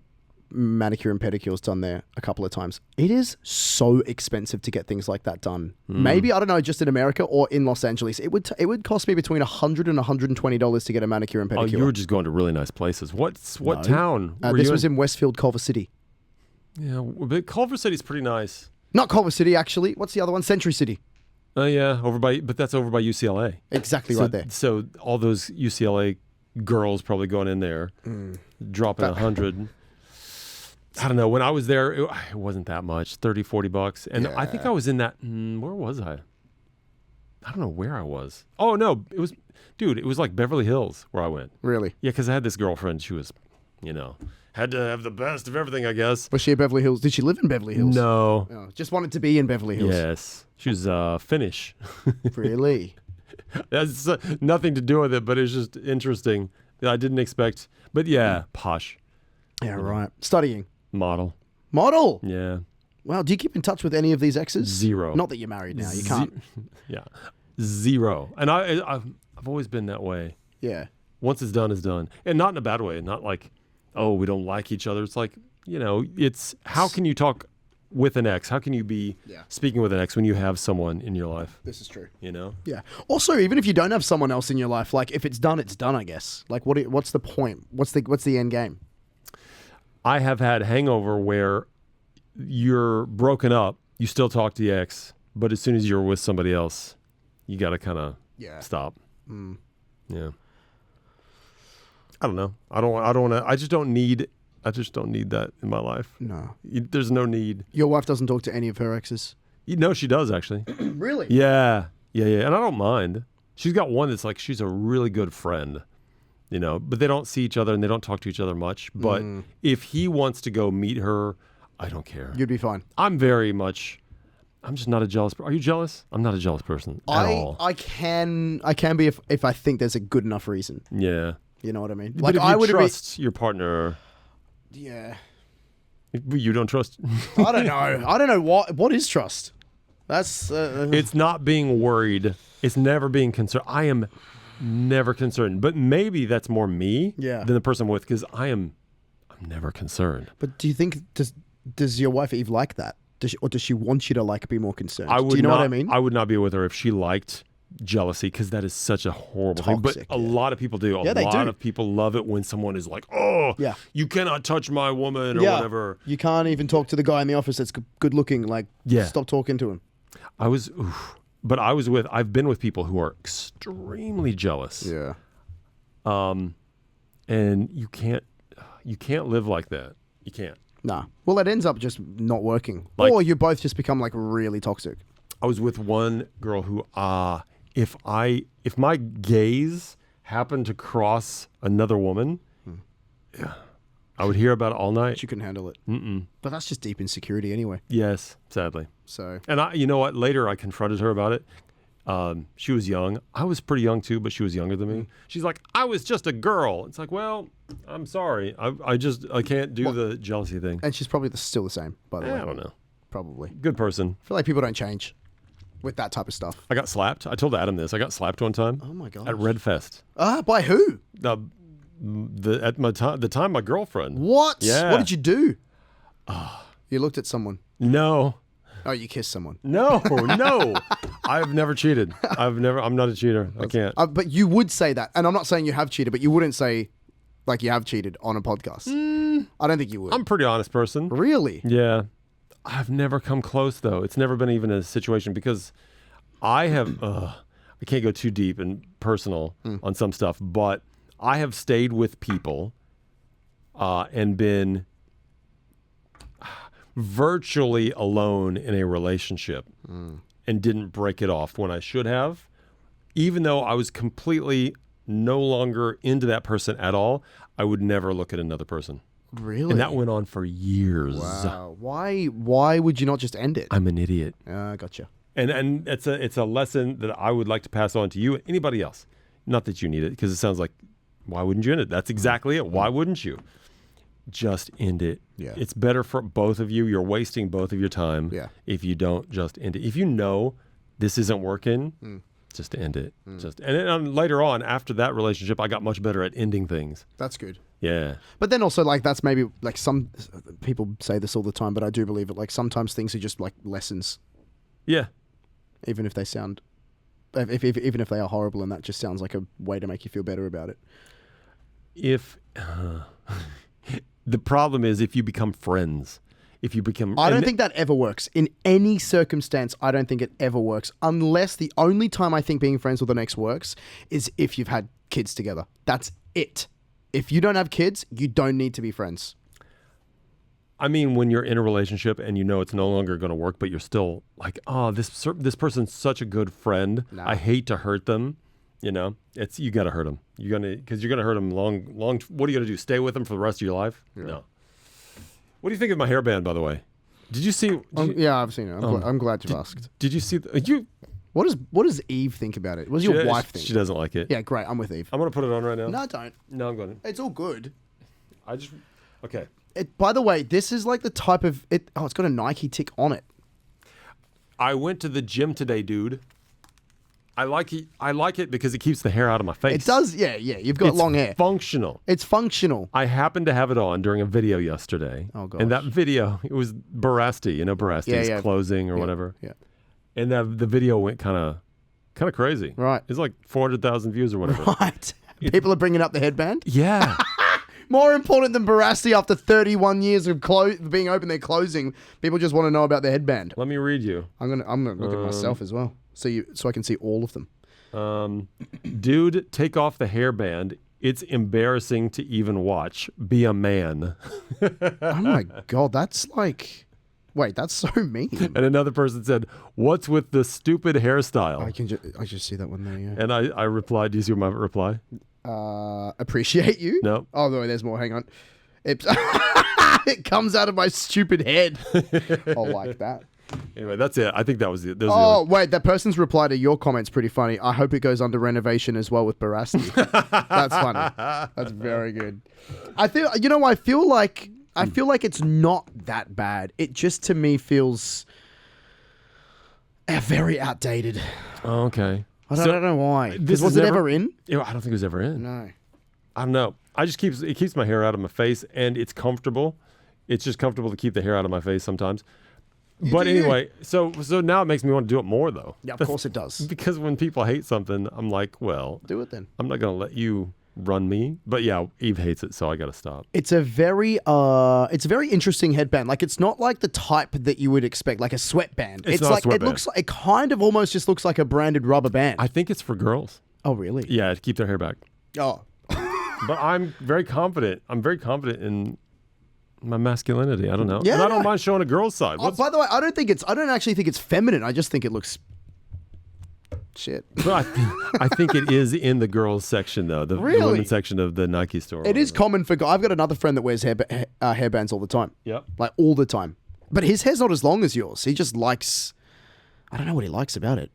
manicure and pedicures done there a couple of times. It is so expensive to get things like that done. Maybe, I don't know, just in America or in Los Angeles. It would cost me between $100 and $120 to get a manicure and pedicure. Oh, you were just going to really nice places. What town? Were this you was in Westfield, Culver City. Yeah, but Culver City's pretty nice. Not Culver City, actually. What's the other one? Century City. Oh yeah, but that's over by UCLA. Exactly right there. So all those UCLA girls probably going in there, dropping $100. I don't know. When I was there, it wasn't that much, $30, $40. And I think I was in that, where was I? I don't know where I was. Oh no, it was like Beverly Hills where I went. Really? Yeah, because I had this girlfriend. She was, had to have the best of everything, I guess. Was she at Beverly Hills? Did she live in Beverly Hills? No. Oh, just wanted to be in Beverly Hills. Yes. She was Finnish. Really? That's nothing to do with it, but it's just interesting. I didn't expect, but yeah, posh. Yeah, right. Studying. Model. Model. Yeah. Wow. Do you keep in touch with any of these exes? Zero. Not that you're married now. You can't. Yeah. Zero. And I've always been that way. Yeah. Once it's done, it's done. And not in a bad way. Not like, oh, we don't like each other. It's like, it's how can you talk with an ex? How can you be speaking with an ex when you have someone in your life? This is true. Yeah. Also, even if you don't have someone else in your life, like if it's done, it's done, I guess. Like what's the point? What's the end game? I have had hangover where you're broken up, you still talk to the ex, but as soon as you're with somebody else, you got to kind of stop. Yeah. I don't know. I don't want to. I just don't need that in my life. No. There's no need. Your wife doesn't talk to any of her exes? No, she does actually. Really? Yeah. And I don't mind. She's got one that's like, she's a really good friend, but they don't see each other and they don't talk to each other much. But if he wants to go meet her, I don't care. You'd be fine. I'm just not a jealous person. Are you jealous? I'm not a jealous person at all. I can be if I think there's a good enough reason. Yeah. You know what I mean? But if you trust your partner. Yeah. You don't trust. I don't know what is trust. That's It's not being worried. It's never being concerned. I am never concerned. But maybe that's more me than the person I'm with, because I'm never concerned. But do you think does your wife Eve like that? Does she want you to be more concerned? Do you know what I mean? I would not be with her if she liked jealousy, because that is such a horrible thing. But a lot of people do. A lot of people love it when someone is like, "Oh, you cannot touch my woman," or whatever. You can't even talk to the guy in the office that's good looking. Stop talking to him. I've been with people who are extremely jealous. Yeah. And you can't live like that. You can't. Nah. Well, it ends up just not working. Or you both just become really toxic. I was with one girl who, if my gaze happened to cross another woman, I would hear about it all night. She couldn't handle it. But that's just deep insecurity anyway. Yes, sadly. So. And you know what? Later, I confronted her about it. She was young. I was pretty young too, but she was younger than me. She's like, "I was just a girl." It's like, well, I'm sorry. I can't do the jealousy thing. And she's probably still the same, by the way. I don't know. Probably. Good person. I feel like people don't change with that type of stuff. I got slapped. I told Adam this. I got slapped one time. Oh my god. At Red Fest. By who? the time my girlfriend. What? Yeah. What did you do? You looked at someone. No. Oh, you kissed someone. No. I've never cheated. I'm not a cheater. I can't. But you would say that, and I'm not saying you have cheated, but you wouldn't say like you have cheated on a podcast. I don't think you would. I'm a pretty honest person. Really? Yeah. I've never come close though. It's never been even a situation because I have. I can't go too deep and personal on some stuff, but I have stayed with people and been virtually alone in a relationship and didn't break it off when I should have, even though I was completely no longer into that person at all. I would never look at another person. Really? And that went on for years. Wow. Why would you not just end it? I'm an idiot. Gotcha. And it's a lesson that I would like to pass on to you and anybody else. Not that you need it, because it sounds like, why wouldn't you end it? That's exactly it. Why wouldn't you? Just end it. Yeah. It's better for both of you. You're wasting both of your time if you don't just end it. If you know this isn't working, just end it. And then later on, after that relationship, I got much better at ending things. That's good. Yeah. But then also, like, that's maybe, like, some people say this all the time, but I do believe it. Like, sometimes things are just, like, lessons, Yeah. even if they sound, even if they are horrible, and that just sounds like a way to make you feel better about it. If the problem is if you become friends, if you become... I don't think that ever works. In any circumstance, I don't think it ever works. Unless the only time I think being friends with an ex works is if you've had kids together. That's it. If you don't have kids, you don't need to be friends. I mean, when you're in a relationship and you know it's no longer going to work, but you're still like, oh, this person's such a good friend. No. I hate to hurt them. You know, you got to hurt them. Because you're going to hurt them long. What are you going to do? Stay with them for the rest of your life? Yeah. No. What do you think of my hairband, by the way? Did you see? Yeah, I've seen it. I'm glad you've asked. Did you see? You? What does Eve think about it? What does your wife think? She doesn't like it. Yeah, great. I'm with Eve. I'm going to put it on right now. No, don't. No, I'm going to. It's all good. Okay. By the way, this is like the type of it. Oh, it's got a Nike tick on it. I went to the gym today, dude. I like it because it keeps the hair out of my face. It does, yeah. You've got long hair. Functional. It's functional. I happened to have it on during a video yesterday. Oh, gosh. And that video, it was Barasti. You know, Barasti's closing or whatever. Yeah. And the video went kind of crazy. Right. It's like 400,000 views or whatever. Right. People are bringing up the headband. Yeah. More important than Barasti after 31 years of being open, they're closing. People just want to know about the headband. Let me read you. I'm gonna look at myself as well, so I can see all of them. Dude, take off the hairband. It's embarrassing to even watch. Be a man. Oh my god, that's like, wait, that's so mean. And another person said, "What's with the stupid hairstyle?" I just see that one there. Yeah. And I replied. Do you see my reply? Appreciate you. No. Oh no, there's more. Hang on. It comes out of my stupid head. Oh, like that. Anyway, that's it. I think that was it. Oh, wait, that person's reply to your comment's pretty funny. I hope it goes under renovation as well with Barasti. That's funny. That's very good. I feel like it's not that bad. It just to me feels very outdated. Oh, okay. I don't know why. Was it ever in? I don't think it was ever in. No. I don't know. It keeps my hair out of my face, and it's comfortable. It's just comfortable to keep the hair out of my face sometimes. But anyway, so now it makes me want to do it more, though. Yeah, of course it does. Because when people hate something, I'm like, well, Do it then. I'm not going to let you run me. But yeah, Eve hates it, so I got to stop. It's a very interesting headband. Like, it's not like the type that you would expect, like a sweatband. It's not a sweatband. It kind of almost just looks like a branded rubber band. I think it's for girls. Oh, really? Yeah, to keep their hair back. Oh. But I'm very confident. I'm very confident in my masculinity. I don't know. Yeah, and I don't mind showing a girl's side. By the way, I don't actually think it's feminine. I just think it looks shit. But I think it is in the girls section, though. The women's section of the Nike store. It is common for guys. I've got another friend that wears hairbands all the time. Yep. Like all the time. But his hair's not as long as yours. He just likes, I don't know what he likes about it.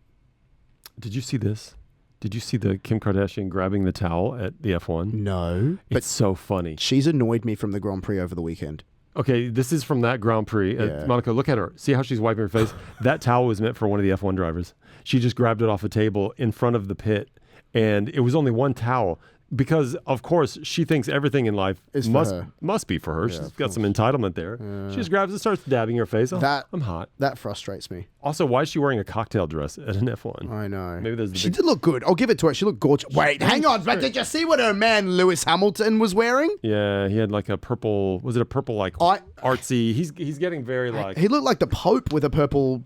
Did you see this? Did you see the Kim Kardashian grabbing the towel at the F1? No. But it's so funny. She's annoyed me from the Grand Prix over the weekend. Okay, this is from that Grand Prix. Yeah. Monica, look at her. See how she's wiping her face? That towel was meant for one of the F1 drivers. She just grabbed it off a table in front of the pit, and it was only one towel. because of course she thinks everything in life Is for her. must be for her. She's got some entitlement there. She just grabs and starts dabbing her face. Oh, I'm hot. That frustrates me. Also, why is she wearing a cocktail dress at an F1? I know. Maybe there's the She big- did look good. I'll give it to her. She looked gorgeous. Wait, hang on. But did you see what her man Lewis Hamilton was wearing? Yeah, he had like a purple. Was it a purple like artsy? He's getting very like He looked like the Pope with a purple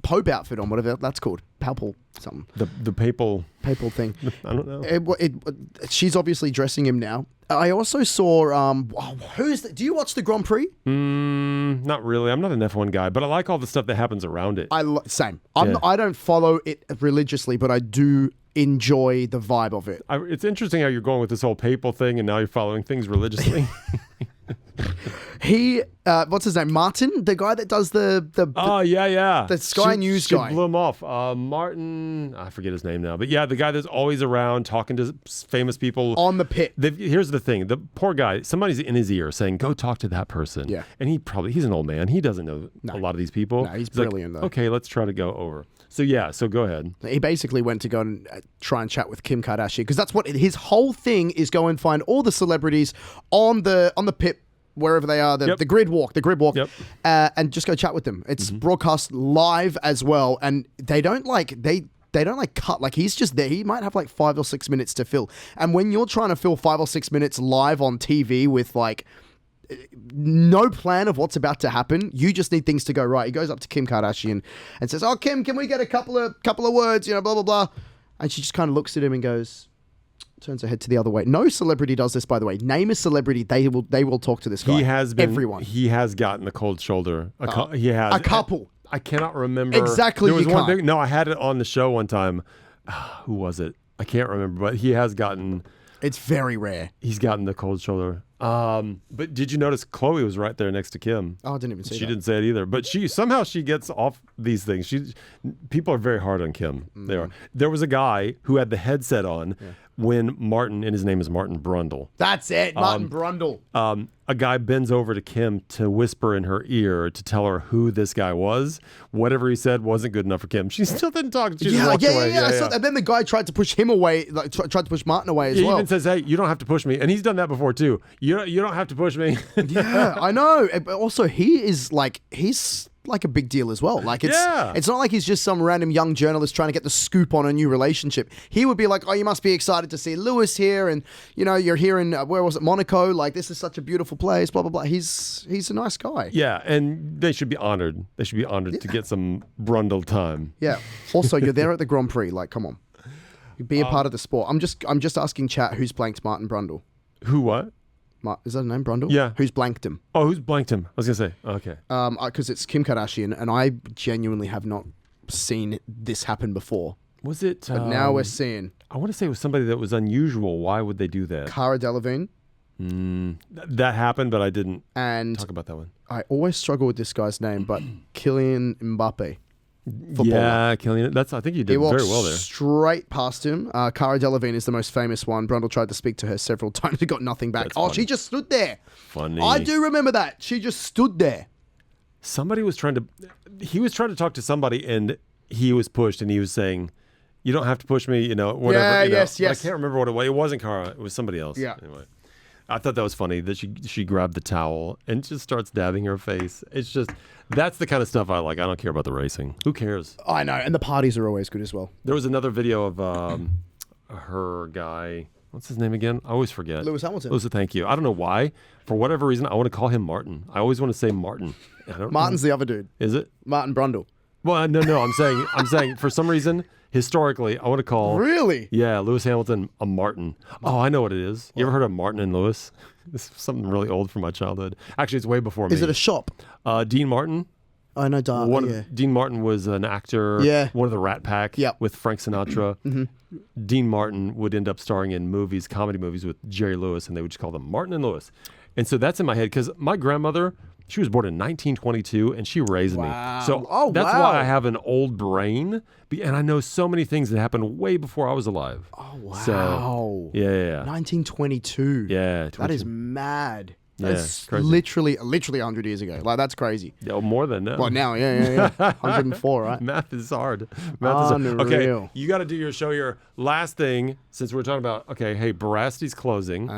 Pope outfit on, whatever that's called. Papal something. the papal. Thing. I don't know. She's obviously dressing him now. I also saw do you watch the Grand Prix? Not really. I'm not an F1 guy, but I like all the stuff that happens around it. Same. Yeah. I don't follow it religiously, but I do enjoy the vibe of it. It's interesting how you're going with this whole papal thing, and now you're following things religiously. He, what's his name? Martin, the guy that does the Oh yeah. the Sky News she guy. blew him off. Martin, I forget his name now, but yeah, the guy that's always around talking to famous people on the pit. Here's the thing: the poor guy, somebody's in his ear saying, "Go talk to that person." Yeah, and he's an old man. He doesn't know a lot of these people. No, he's like, brilliant though. Okay, let's try to go over. So go ahead. He basically went to go and try and chat with Kim Kardashian because that's what his whole thing is. Go and find all the celebrities on the pit. Wherever they are, the grid walk, Yep. And just go chat with them. It's broadcast live as well, and they don't cut. Like he's just there. He might have like 5 or 6 minutes to fill, and when you're trying to fill 5 or 6 minutes live on TV with like no plan of what's about to happen, you just need things to go right. He goes up to Kim Kardashian and says, "Oh, Kim, can we get a couple of words? You know, blah blah blah," and she just kind of looks at him and goes. Turns her head to the other way. No celebrity does this, by the way. Name a celebrity, they will talk to this guy. He has been. Everyone. He has gotten the cold shoulder. He has a couple. I cannot remember Exactly, There was you one can't. big. No, I had it on the show one time. Who was it? I can't remember, but he has gotten. It's very rare. He's gotten the cold shoulder. But did you notice Chloe was right there next to Kim? Oh, I didn't even see that. She didn't say it either. But she gets off these things. People are very hard on Kim. They are. There was a guy who had the headset on when Martin, and his name is Martin Brundle. That's it, Martin Brundle. A guy bends over to Kim to whisper in her ear to tell her who this guy was. Whatever he said wasn't good enough for Kim. She still didn't talk. She just walked away. I saw that. And then the guy tried to push him away, like tried to push Martin away as He well. even says, "Hey, you don't have to push me," and he's done that before too. You don't have to push me. Yeah, I know. But also, he's like a big deal as well. Like it's not like he's just some random young journalist trying to get the scoop on a new relationship. He would be like, "Oh, you must be excited to see Lewis here, and you know you're here in where was it, Monaco? Like this is such a beautiful place." Blah blah blah. He's a nice guy. Yeah, and they should be honored. They should be honored to get some Brundle time. Yeah. Also, you're there at the Grand Prix. Like, come on, be a part of the sport. I'm just asking chat who's blanked Martin Brundle. Who what? Is that a name, Brundle? Yeah. Who's blanked him? Oh, who's blanked him? I was gonna say. Okay. Because it's Kim Kardashian, and I genuinely have not seen this happen before. Was it? But now we're seeing I want to say it was somebody that was unusual. Why would they do that? Cara Delevingne. That happened, but I didn't And talk about that one. I always struggle with this guy's name, but Kylian Mbappe. Footballer. Yeah, Killian. I think you He did walked very well there. straight past him. Cara Delevingne is the most famous one. Brundle tried to speak to her several times. He got nothing back. That's Oh, funny. she just stood there. Funny. I do remember that. She just stood there. Somebody was trying to. He was trying to talk to somebody, and he was pushed, and he was saying, "You don't have to push me." You know, whatever. Yeah, you know. yes, But yes. I can't remember what it was. It wasn't Cara. It was somebody else. Yeah. Anyway, I thought that was funny that she grabbed the towel and just starts dabbing her face. It's just that's the kind of stuff I like. I don't care about the racing. Who cares? I know, and the parties are always good as well. There was another video of her guy. What's his name again? I always forget. Lewis Hamilton. Lewis, thank you. I don't know why. For whatever reason, I want to call him Martin. I always want to say Martin. I don't Martin's know. the other dude. Is it? Martin Brundle. Well, no. I'm saying for some reason, historically, I want to call. Really? Yeah, Lewis Hamilton a Martin. Oh, I know what it is. You ever heard of Martin and Lewis? This is something really old from my childhood. Actually, it's way before me. Is it a shop? Dean Martin? I know, Dark. Yeah. Dean Martin was an actor. Yeah. One of the Rat Pack. Yep. With Frank Sinatra. Dean Martin would end up starring in movies, comedy movies with Jerry Lewis, and they would just call them Martin and Lewis. And so that's in my head because my grandmother, she was born in 1922, and she raised me. So that's wow. why I have an old brain, and I know so many things that happened way before I was alive. Oh, wow. So, yeah. 1922. Yeah, That is 22. mad. Yeah, That's crazy. literally 100 years ago. Like, that's crazy. Yeah, more than that. Well, now, yeah. 104, right? Math is hard. Math is hard. Okay, Unreal. you got to do your show here. Last thing, since we're talking about, okay, hey, Barasti's closing.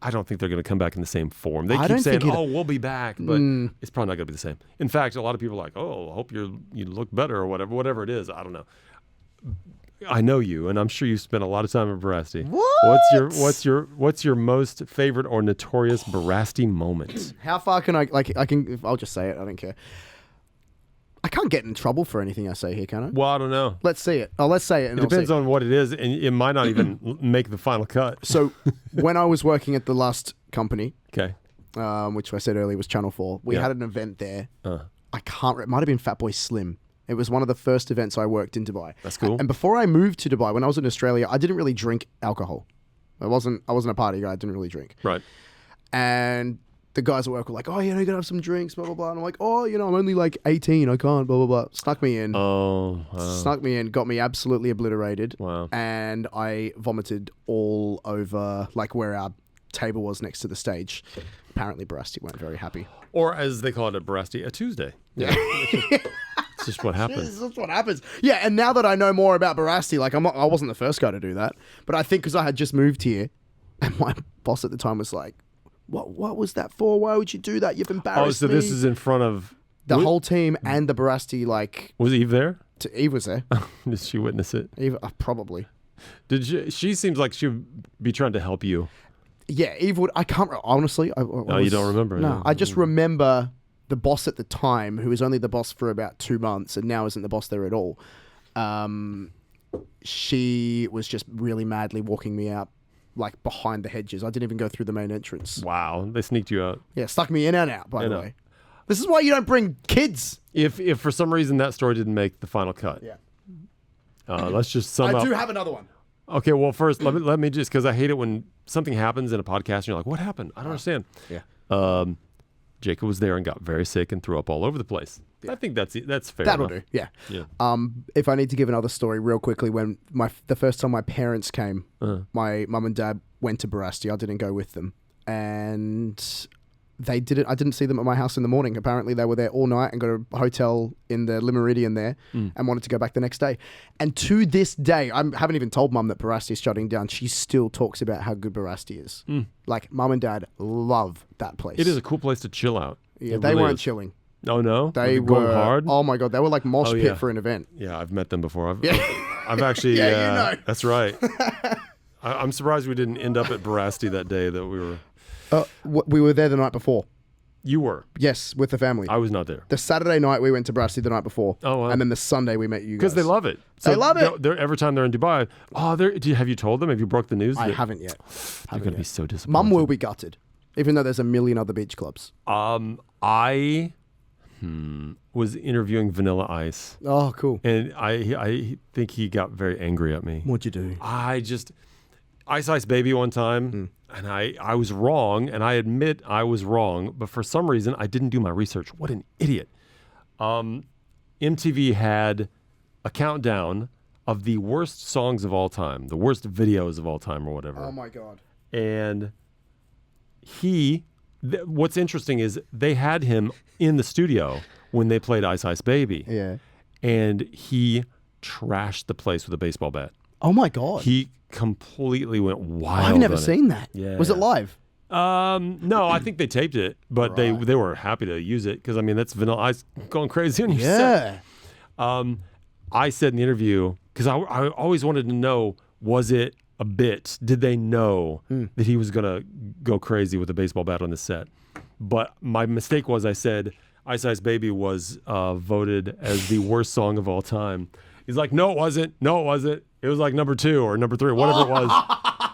I don't think they're going to come back in the same form. They I keep don't saying, think it- "Oh, we'll be back," but it's probably not going to be the same. In fact, a lot of people are like, "Oh, I hope you look better or whatever it is." I don't know. I know you, and I'm sure you spent a lot of time at Barasti. What? What's your most favorite or notorious Barasti moment? How far can I'll just say it. I don't care. I can't get in trouble for anything I say here, can I? Well, I don't know. Let's see it. Oh, let's say it. And It I'll depends see. on what it is, and it might not even make the final cut. So, when I was working at the last company, Okay. which I said earlier was Channel 4, we Yeah. had an event there. I can't. It might have been Fatboy Slim. It was one of the first events I worked in Dubai. That's cool. And before I moved to Dubai, when I was in Australia, I didn't really drink alcohol. I wasn't a party guy. I didn't really drink. Right. And the guys at work were like, "Oh, you gotta have some drinks, blah blah blah." And I'm like, "Oh, I'm only like 18. I can't." Blah blah blah. Snuck me in. Oh. Wow. Snuck me in. Got me absolutely obliterated. Wow. And I vomited all over like where our table was next to the stage. Apparently, Barasti weren't very happy. Or as they call it at Barasti, a Tuesday. Yeah. It's just what happens. That's what happens. Yeah, and now that I know more about Barasti, like I wasn't the first guy to do that, but I think because I had just moved here, and my boss at the time was like, "What was that for? Why would you do that? You've embarrassed Oh, so me." this is in front of the whole team and the Barasti. Like, Was Eve there? Eve was there. Did she witness it? Eve, probably. Did she seems like she would be trying to help you. Yeah, Eve would. I can't honestly. You don't remember? No, No. I just remember the boss at the time, who was only the boss for about 2 months, and now isn't the boss there at all. She was just really madly walking me out, like behind the hedges. I didn't even go through the main entrance. Wow, they sneaked you out. Yeah, stuck me in and out. By I the know. way, this is why you don't bring kids. If for some reason that story didn't make the final cut, Yeah, let's just sum I up. do have another one. Okay, well, first let me just, because I hate it when something happens in a podcast and you're like, "What happened? I don't understand." Yeah. Jacob was there and got very sick and threw up all over the place. I think that's fair. That'll enough. do. Yeah. Yeah. If I need to give another story real quickly, when the first time my parents came, my mum and dad went to Barasti. I didn't go with them, and I didn't see them at my house in the morning. Apparently, they were there all night and got a hotel in the Le Meridian there, and wanted to go back the next day. And to this day, I haven't even told mum that Barasti is shutting down. She still talks about how good Barasti is. Like, mum and dad love that place. It is a cool place to chill out. Yeah, It they really weren't is. chilling. Oh no, They were going were hard. Oh my god, they were like mosh pit yeah. for an event. Yeah, I've met them before. I've Yeah. actually. Yeah, you know. That's right. I'm surprised we didn't end up at Barasti that day that we were. We were there the night before. You were. Yes, with the family. I was not there. The Saturday night we went to Barasti the night before. Oh, wow. And then the Sunday we met you guys. Because they love it. They love it. They're, every time they're in Dubai. Oh, have you told them? Have you broke the news? I that- haven't yet. They're going to be so disappointed. Mum will be gutted, even though there's a million other beach clubs. I was interviewing Vanilla Ice, Oh, cool. and I think he got very angry at me. What'd you do? Ice Ice Baby one time, and I was wrong, and I admit I was wrong, but for some reason I didn't do my research. What an idiot. MTV had a countdown of the worst songs of all time, the worst videos of all time or whatever. Oh my god. And what's interesting is they had him in the studio when they played Ice Ice Baby. Yeah. And he trashed the place with a baseball bat. Oh my god. He completely went wild. I've never on it. seen that. Yeah. Was it live? No, I think they taped it, but they were happy to use it because I mean that's Vanilla Ice going crazy on your set. Yeah. I said in the interview because I always wanted to know, was it a bit? Did they know that he was gonna go crazy with a baseball bat on the set? But my mistake was I said Ice Ice Baby was voted as the worst song of all time. He's like, no, it wasn't. No, it wasn't. It was like number 2 or number 3, whatever it was.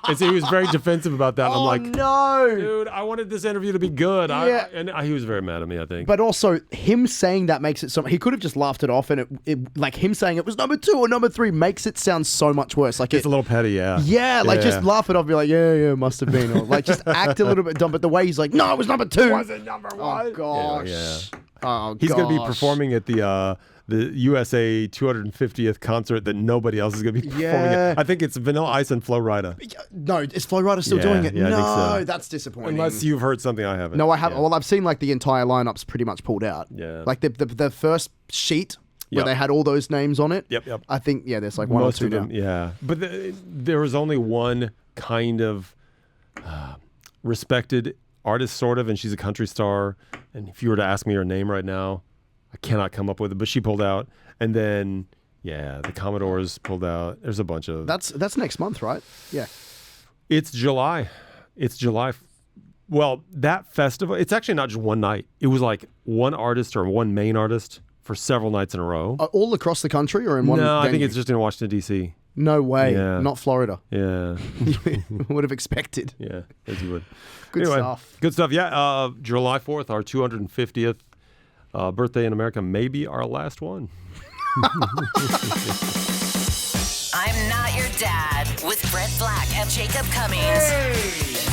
And so he was very defensive about that. And I'm like, no. dude, I wanted this interview to be good. Yeah. He was very mad at me, I think. But also, him saying that makes it so... He could have just laughed it off, and it like him saying it was number 2 or number 3 makes it sound so much worse. Like It's a little petty, yeah. Yeah, like just laugh it off, be like, yeah, must have been. Or like just act a little bit dumb. But the way he's like, no, it was number 2. Was it number 1? Oh, gosh. Yeah. Oh, He's going to be gosh. performing at the the USA 250th concert that nobody else is going to be performing Yeah. at. I think it's Vanilla Ice and Flo Rida. No, is Flo Rida still Yeah, doing it? yeah, I no, think so. that's disappointing. Unless you've heard something I haven't. No, I haven't. Yeah. Well, I've seen like the entire lineup's pretty much pulled out. Yeah. Like the first sheet where Yep. they had all those names on it. Yep. I think there's like one Most or two of them, now. yeah. But there was only one kind of respected artist, sort of, and she's a country star. And if you were to ask me her name right now, I cannot come up with it. But she pulled out, and then the Commodores pulled out. There's a bunch of. That's next month, right? Yeah. It's July. It's July. Well, that festival. It's actually not just one night. It was like one artist or one main artist for several nights in a row. All across the country or in one? No, I think venue? it's just in Washington D.C. No way. Yeah. Not Florida. Yeah. Would have expected. Yeah, as you would. Good stuff. Good stuff. Yeah, July 4th, our 250th birthday in America, maybe our last one. I'm Not Your Dad with Brent Black and Jacob Cummings.